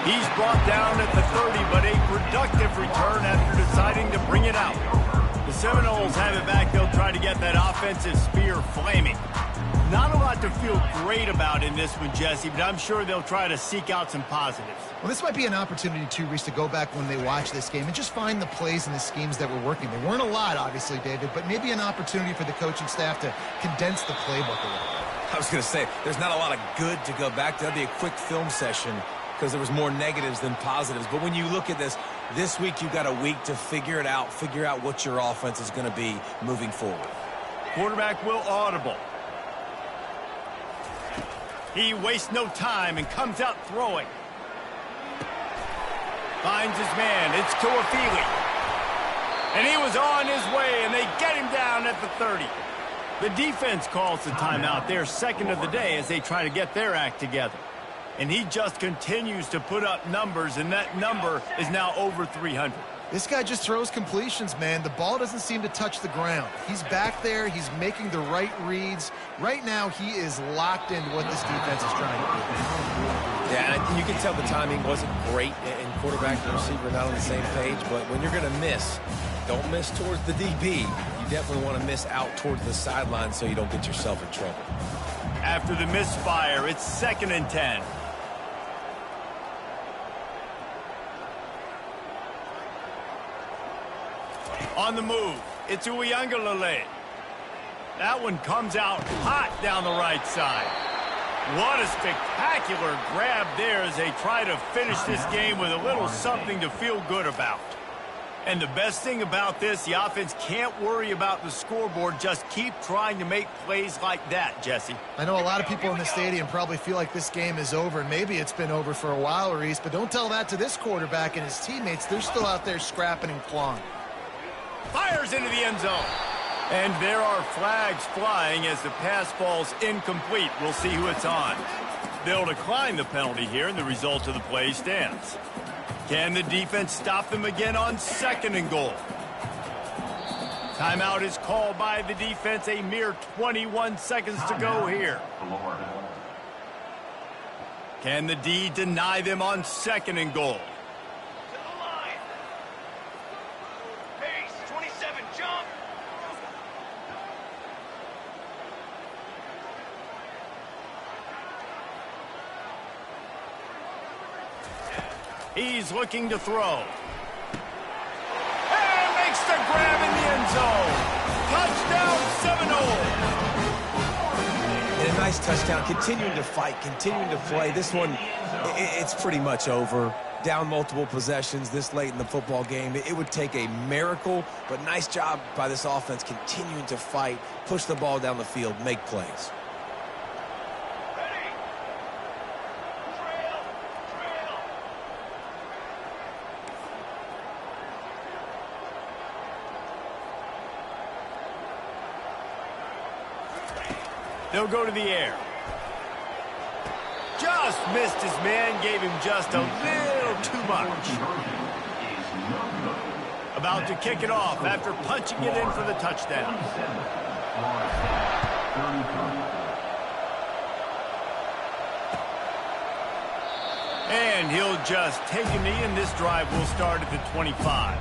He's brought down at the 30, but a productive return after deciding to bring it out. The Seminoles have it back. They'll try to get that offensive spear flaming. Not a lot to feel great about in this one, Jesse, but I'm sure they'll try to seek out some positives. Well, this might be an opportunity, too, Reese, to go back when they watch this game and just find the plays and the schemes that were working. There weren't a lot, obviously, David, but maybe an opportunity for the coaching staff to condense the playbook a little. I was going to say, there's not a lot of good to go back to. That'd be a quick film session because there was more negatives than positives. But when you look at this week, you've got a week to figure it out, figure out what your offense is going to be moving forward. Quarterback will audible. He wastes no time and comes out throwing. Finds his man. It's Tuafili. And he was on his way, and they get him down at the 30. The defense calls the timeout, their second of the day, as they try to get their act together. And he just continues to put up numbers, and that number is now over 300. This guy just throws completions, man. The ball doesn't seem to touch the ground. He's back there. He's making the right reads. Right now, he is locked into what this defense is trying to do. Yeah, and you can tell the timing wasn't great, and quarterback and receiver not on the same page. But when you're going to miss, don't miss towards the DB. You definitely want to miss out towards the sideline so you don't get yourself in trouble. After the misfire, it's 2nd and 10. On the move, it's Uiagalelei. That one comes out hot down the right side. What a spectacular grab there as they try to finish this game with a little something to feel good about. And the best thing about this, the offense can't worry about the scoreboard. Just keep trying to make plays like that, Jesse. I know a lot of people in the stadium probably feel like this game is over, and maybe it's been over for a while, Reese, but don't tell that to this quarterback and his teammates. They're still out there scrapping and clawing. Fires into the end zone. And there are flags flying as the pass falls incomplete. We'll see who it's on. They'll decline the penalty here, and the result of the play stands. Can the defense stop them again on 2nd and goal? Timeout is called by the defense. A mere 21 seconds to go here. Can the D deny them on 2nd and goal? To the line. Pace, 27, jump. He's looking to throw. And makes the grab in the end zone. Touchdown, Seminoles. And a nice touchdown, continuing to fight, continuing to play. This one, it's pretty much over. Down multiple possessions this late in the football game. It would take a miracle, but nice job by this offense continuing to fight, push the ball down the field, make plays. They'll go to the air. Just missed his man, gave him just a little too much. About to kick it off after punching it in for the touchdown. And he'll just take a knee, and this drive will start at the 25.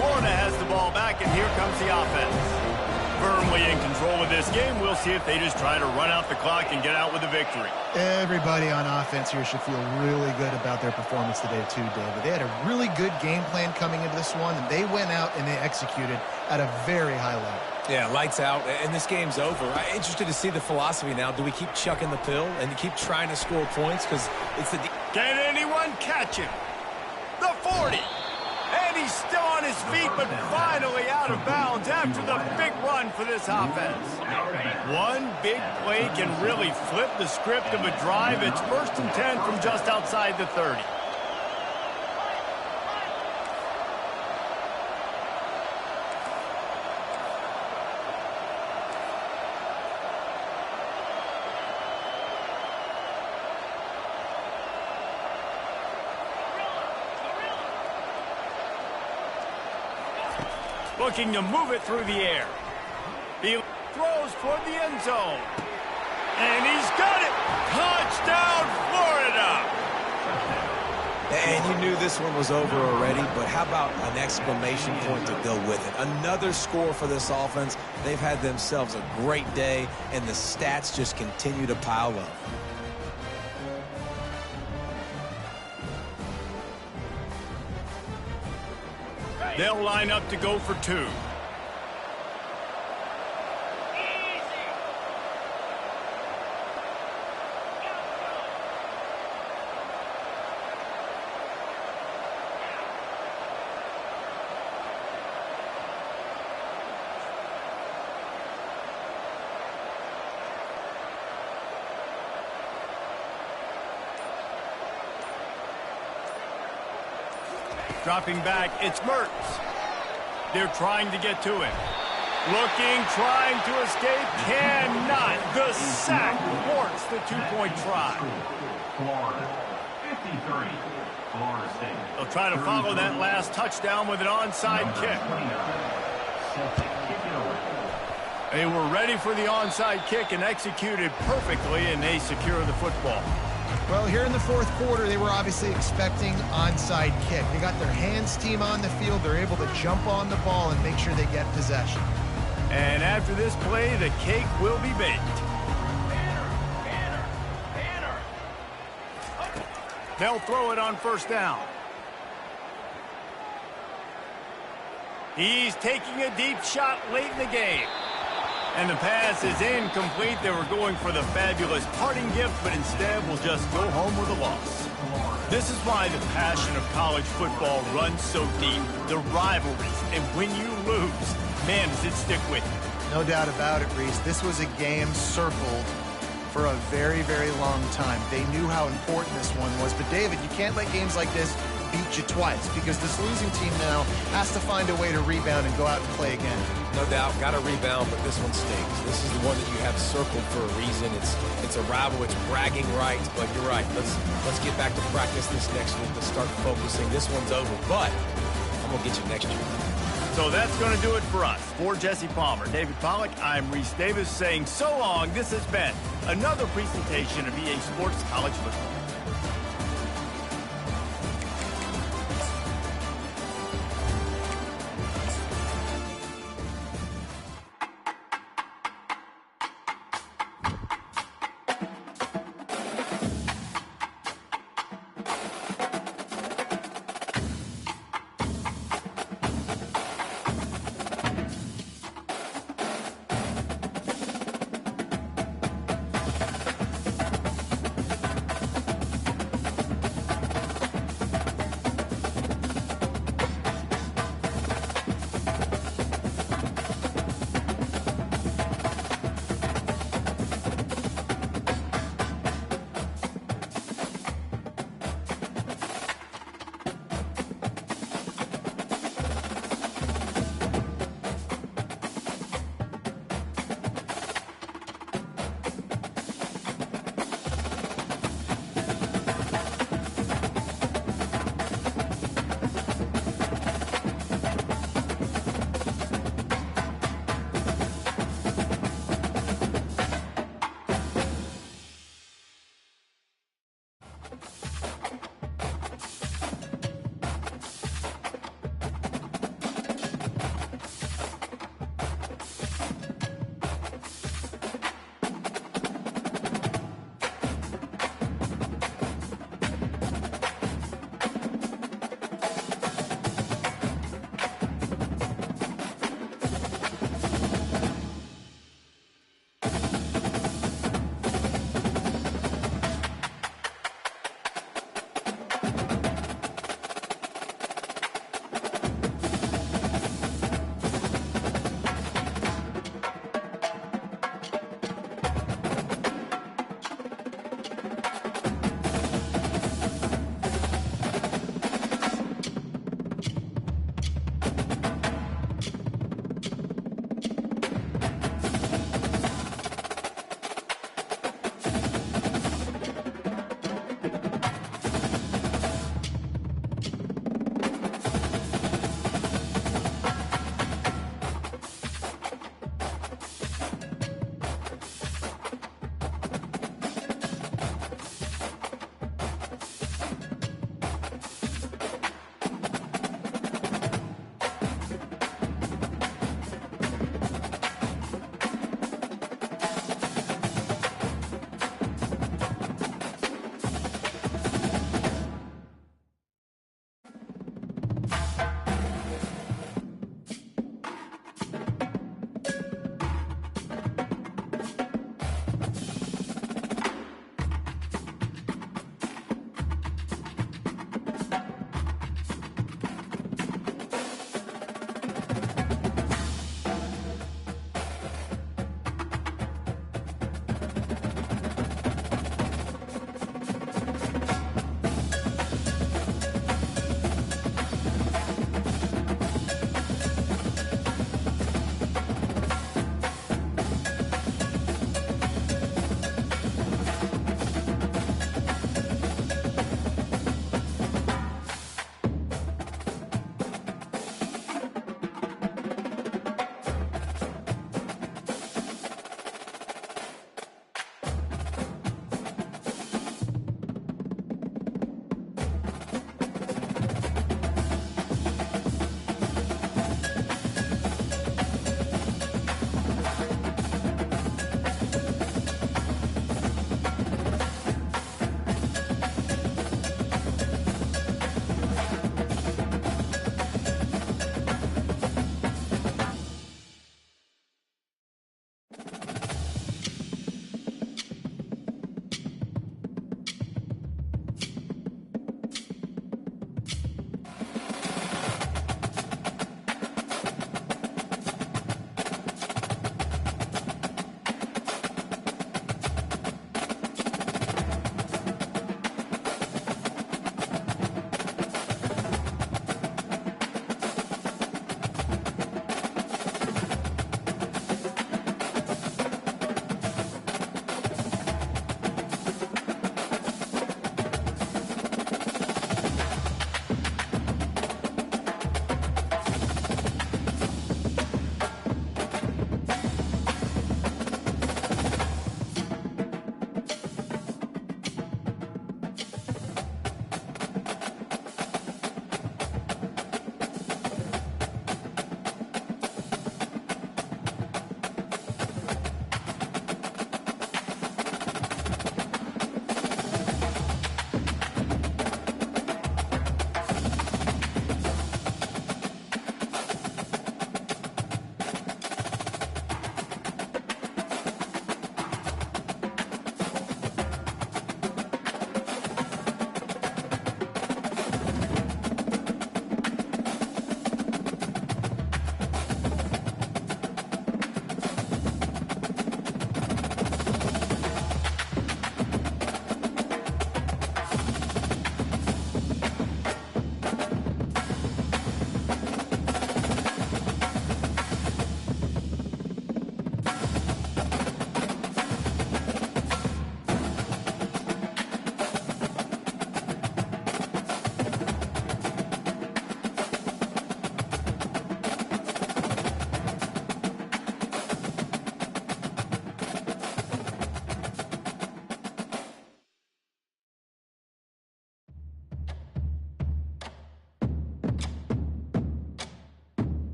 Florida has the ball back, and here comes the offense. firmly in control of this game. We'll see if they just try to run out the clock and get out with a victory. Everybody on offense here should feel really good about their performance today too, David. They had a really good game plan coming into this one, and they went out and they executed at a very high level. Yeah, lights out, and this game's over. I'm interested to see the philosophy now. Do we keep chucking the pill and keep trying to score points? Because it's the... Can anyone catch him? The 40. And he's still on his feet, but finally out of bounds after the big run for this offense. One big play can really flip the script of a drive. It's 1st and 10 from just outside the 30. Looking to move it through the air. He throws toward the end zone. And he's got it! Touchdown, Florida! And you knew this one was over already, but how about an exclamation point to go with it? Another score for this offense. They've had themselves a great day, and the stats just continue to pile up. They'll line up to go for 2. Dropping back, it's Mertz. They're trying to get to him. Looking, trying to escape, cannot. The sack thwarts the 2-point try. Florida, 53. Florida State. They'll try to follow that last touchdown with an onside kick. 29. Celtic kick it away. They were ready for the onside kick and executed perfectly, and they secure the football. Well, here in the 4th quarter, they were obviously expecting onside kick. They got their hands team on the field. They're able to jump on the ball and make sure they get possession. And after this play, the cake will be baked. They'll throw it on 1st down. He's taking a deep shot late in the game. And the pass is incomplete. They were going for the fabulous parting gift, but instead will just go home with a loss. This is why the passion of college football runs so deep. The rivalries, and when you lose, man, does it stick with you. No doubt about it, Reese. This was a game circled for a very, very long time. They knew how important this one was. But, David, you can't let games like this beat you twice, because this losing team now has to find a way to rebound and go out and play again. No doubt, got to rebound, but this one stings. This is the one that you have circled for a reason. It's a rival, it's bragging rights, but you're right. Let's get back to practice this next week. Let's start focusing. This one's over, but I'm going to get you next year. So that's going to do it for us. For Jesse Palmer, David Pollack, I'm Reese Davis saying so long. This has been another presentation of EA Sports College Football.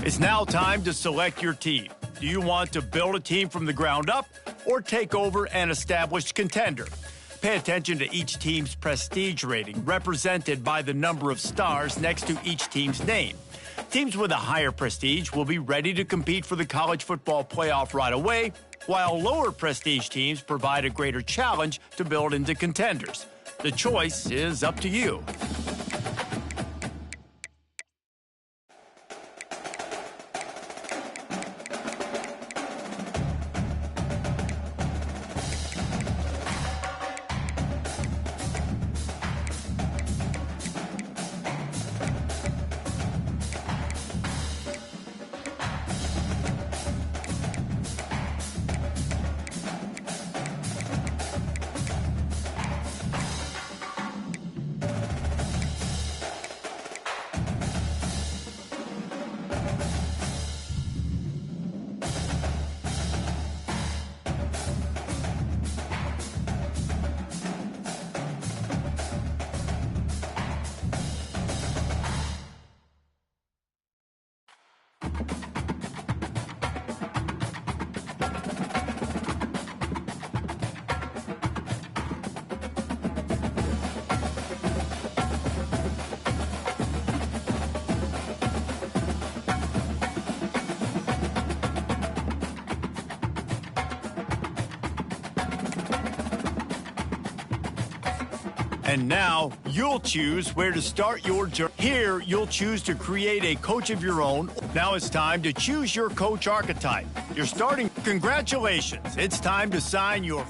It's now time to select your team. Do you want to build a team from the ground up or take over an established contender? Pay attention to each team's prestige rating, represented by the number of stars next to each team's name. Teams with a higher prestige will be ready to compete for the college football playoff right away, while lower prestige teams provide a greater challenge to build into contenders. The choice is up to you. And now, you'll choose where to start your journey. Here, you'll choose to create a coach of your own. Now it's time to choose your coach archetype. You're starting. Congratulations. It's time to sign your...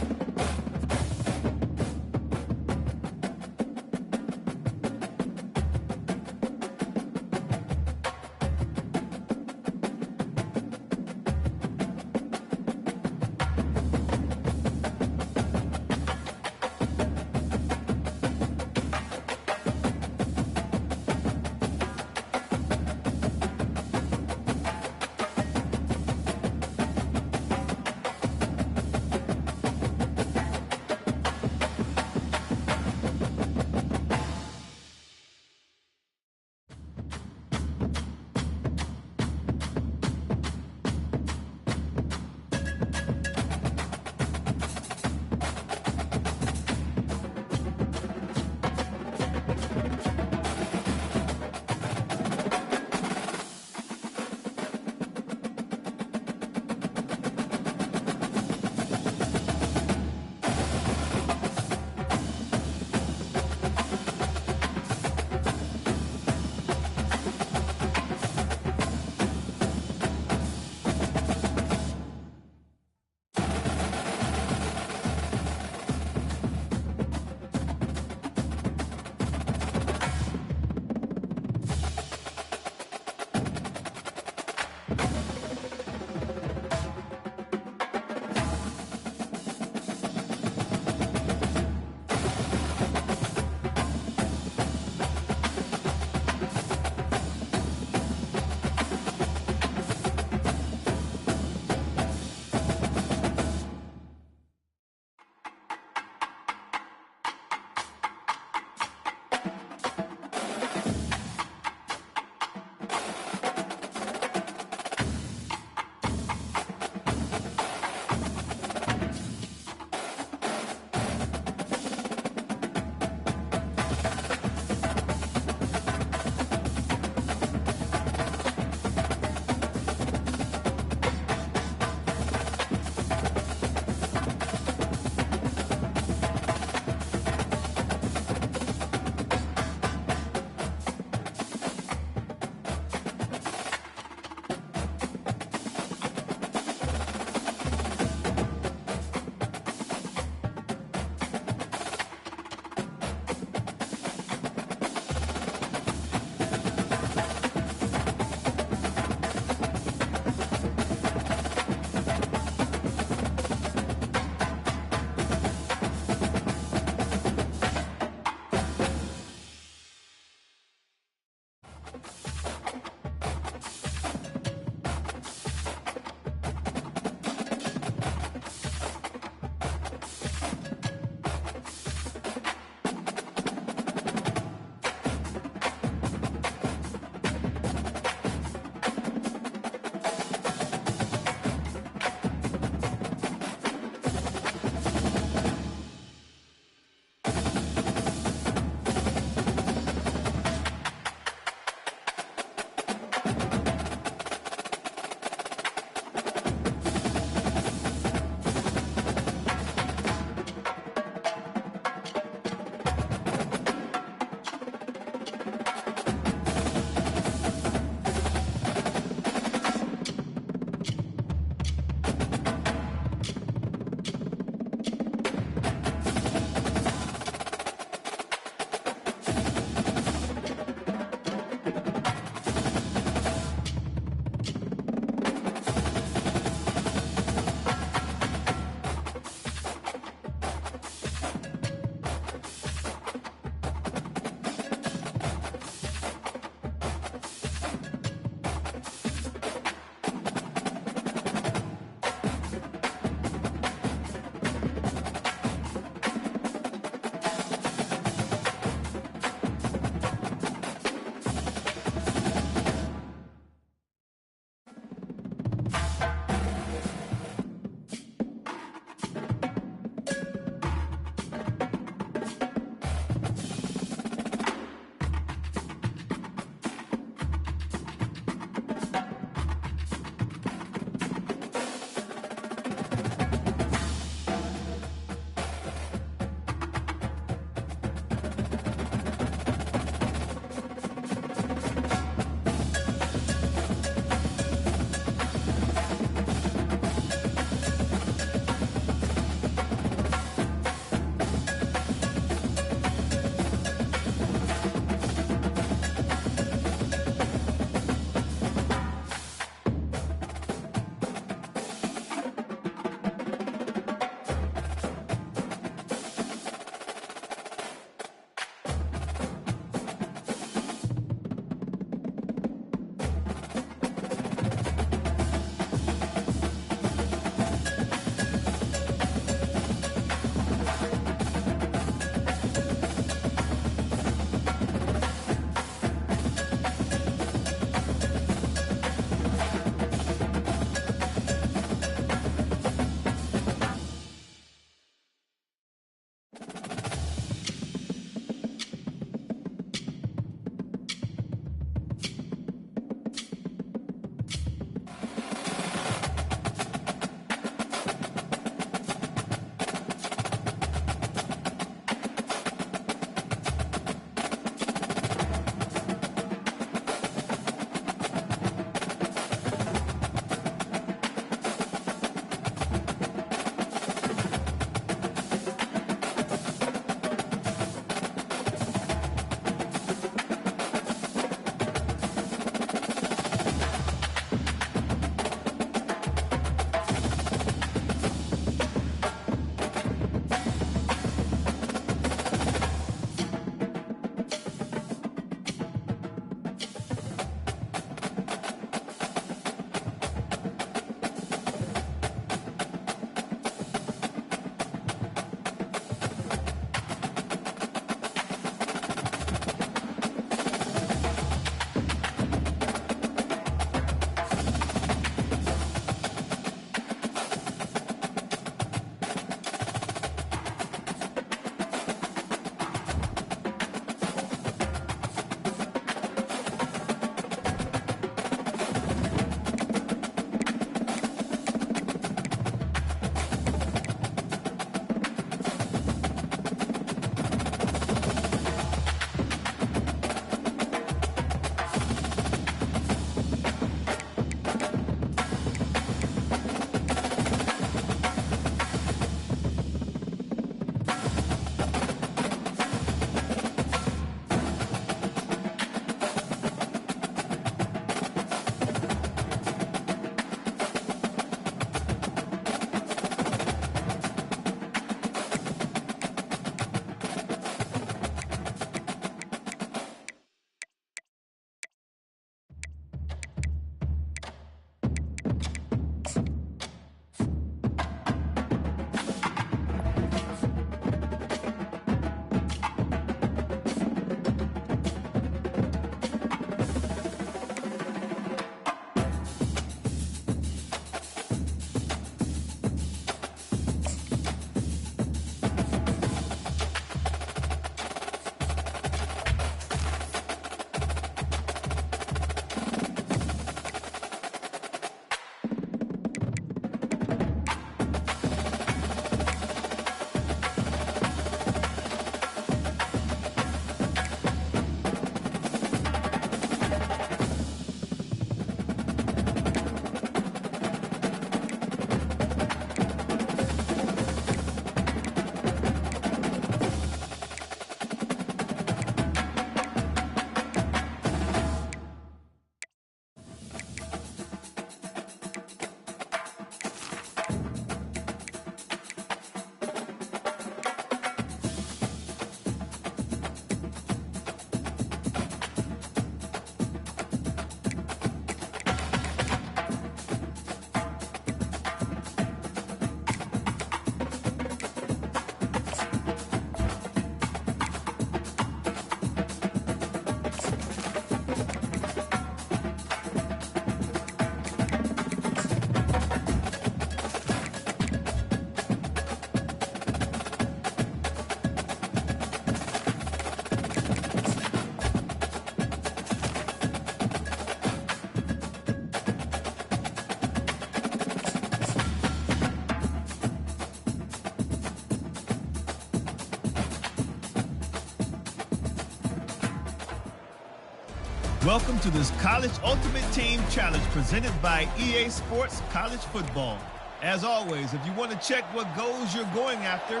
Welcome to this College Ultimate Team Challenge presented by EA Sports College Football. As always, if you want to check what goals you're going after,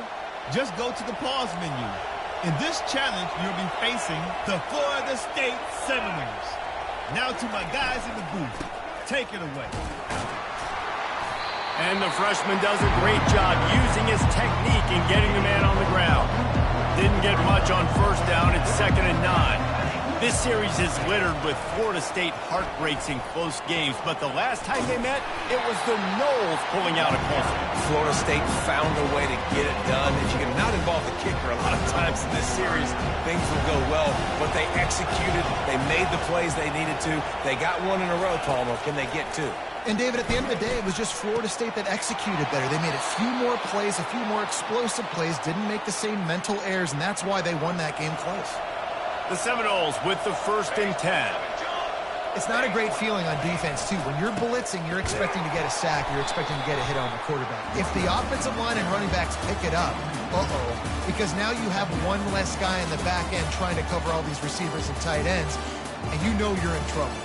just go to the pause menu. In this challenge, you'll be facing the Florida State Seminoles. Now to my guys in the booth. Take it away. And the freshman does a great job using his technique and getting the man on the ground. Didn't get much on first down. It's 2nd and 9. This series is littered with Florida State heartbreaks in close games, but the last time they met, it was the Noles pulling out a close one. Florida State found a way to get it done. If you can not involve the kicker a lot of times in this series, things will go well, but they executed. They made the plays they needed to. They got one in a row, Palmer. Can they get two? And, David, at the end of the day, it was just Florida State that executed better. They made a few more plays, a few more explosive plays, didn't make the same mental errors, and that's why they won that game close. The Seminoles with the 1st and 10. It's not a great feeling on defense, too. When you're blitzing, you're expecting to get a sack. You're expecting to get a hit on the quarterback. If the offensive line and running backs pick it up, because now you have one less guy in the back end trying to cover all these receivers and tight ends, and you know you're in trouble.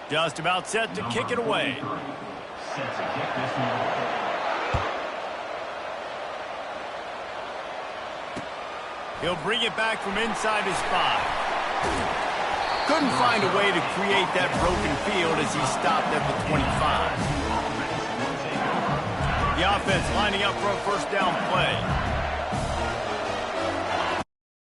Just about set to kick it away. Set to kick this one. He'll bring it back from inside his 5. Couldn't find a way to create that broken field as he stopped at the 25. The offense lining up for a first down play.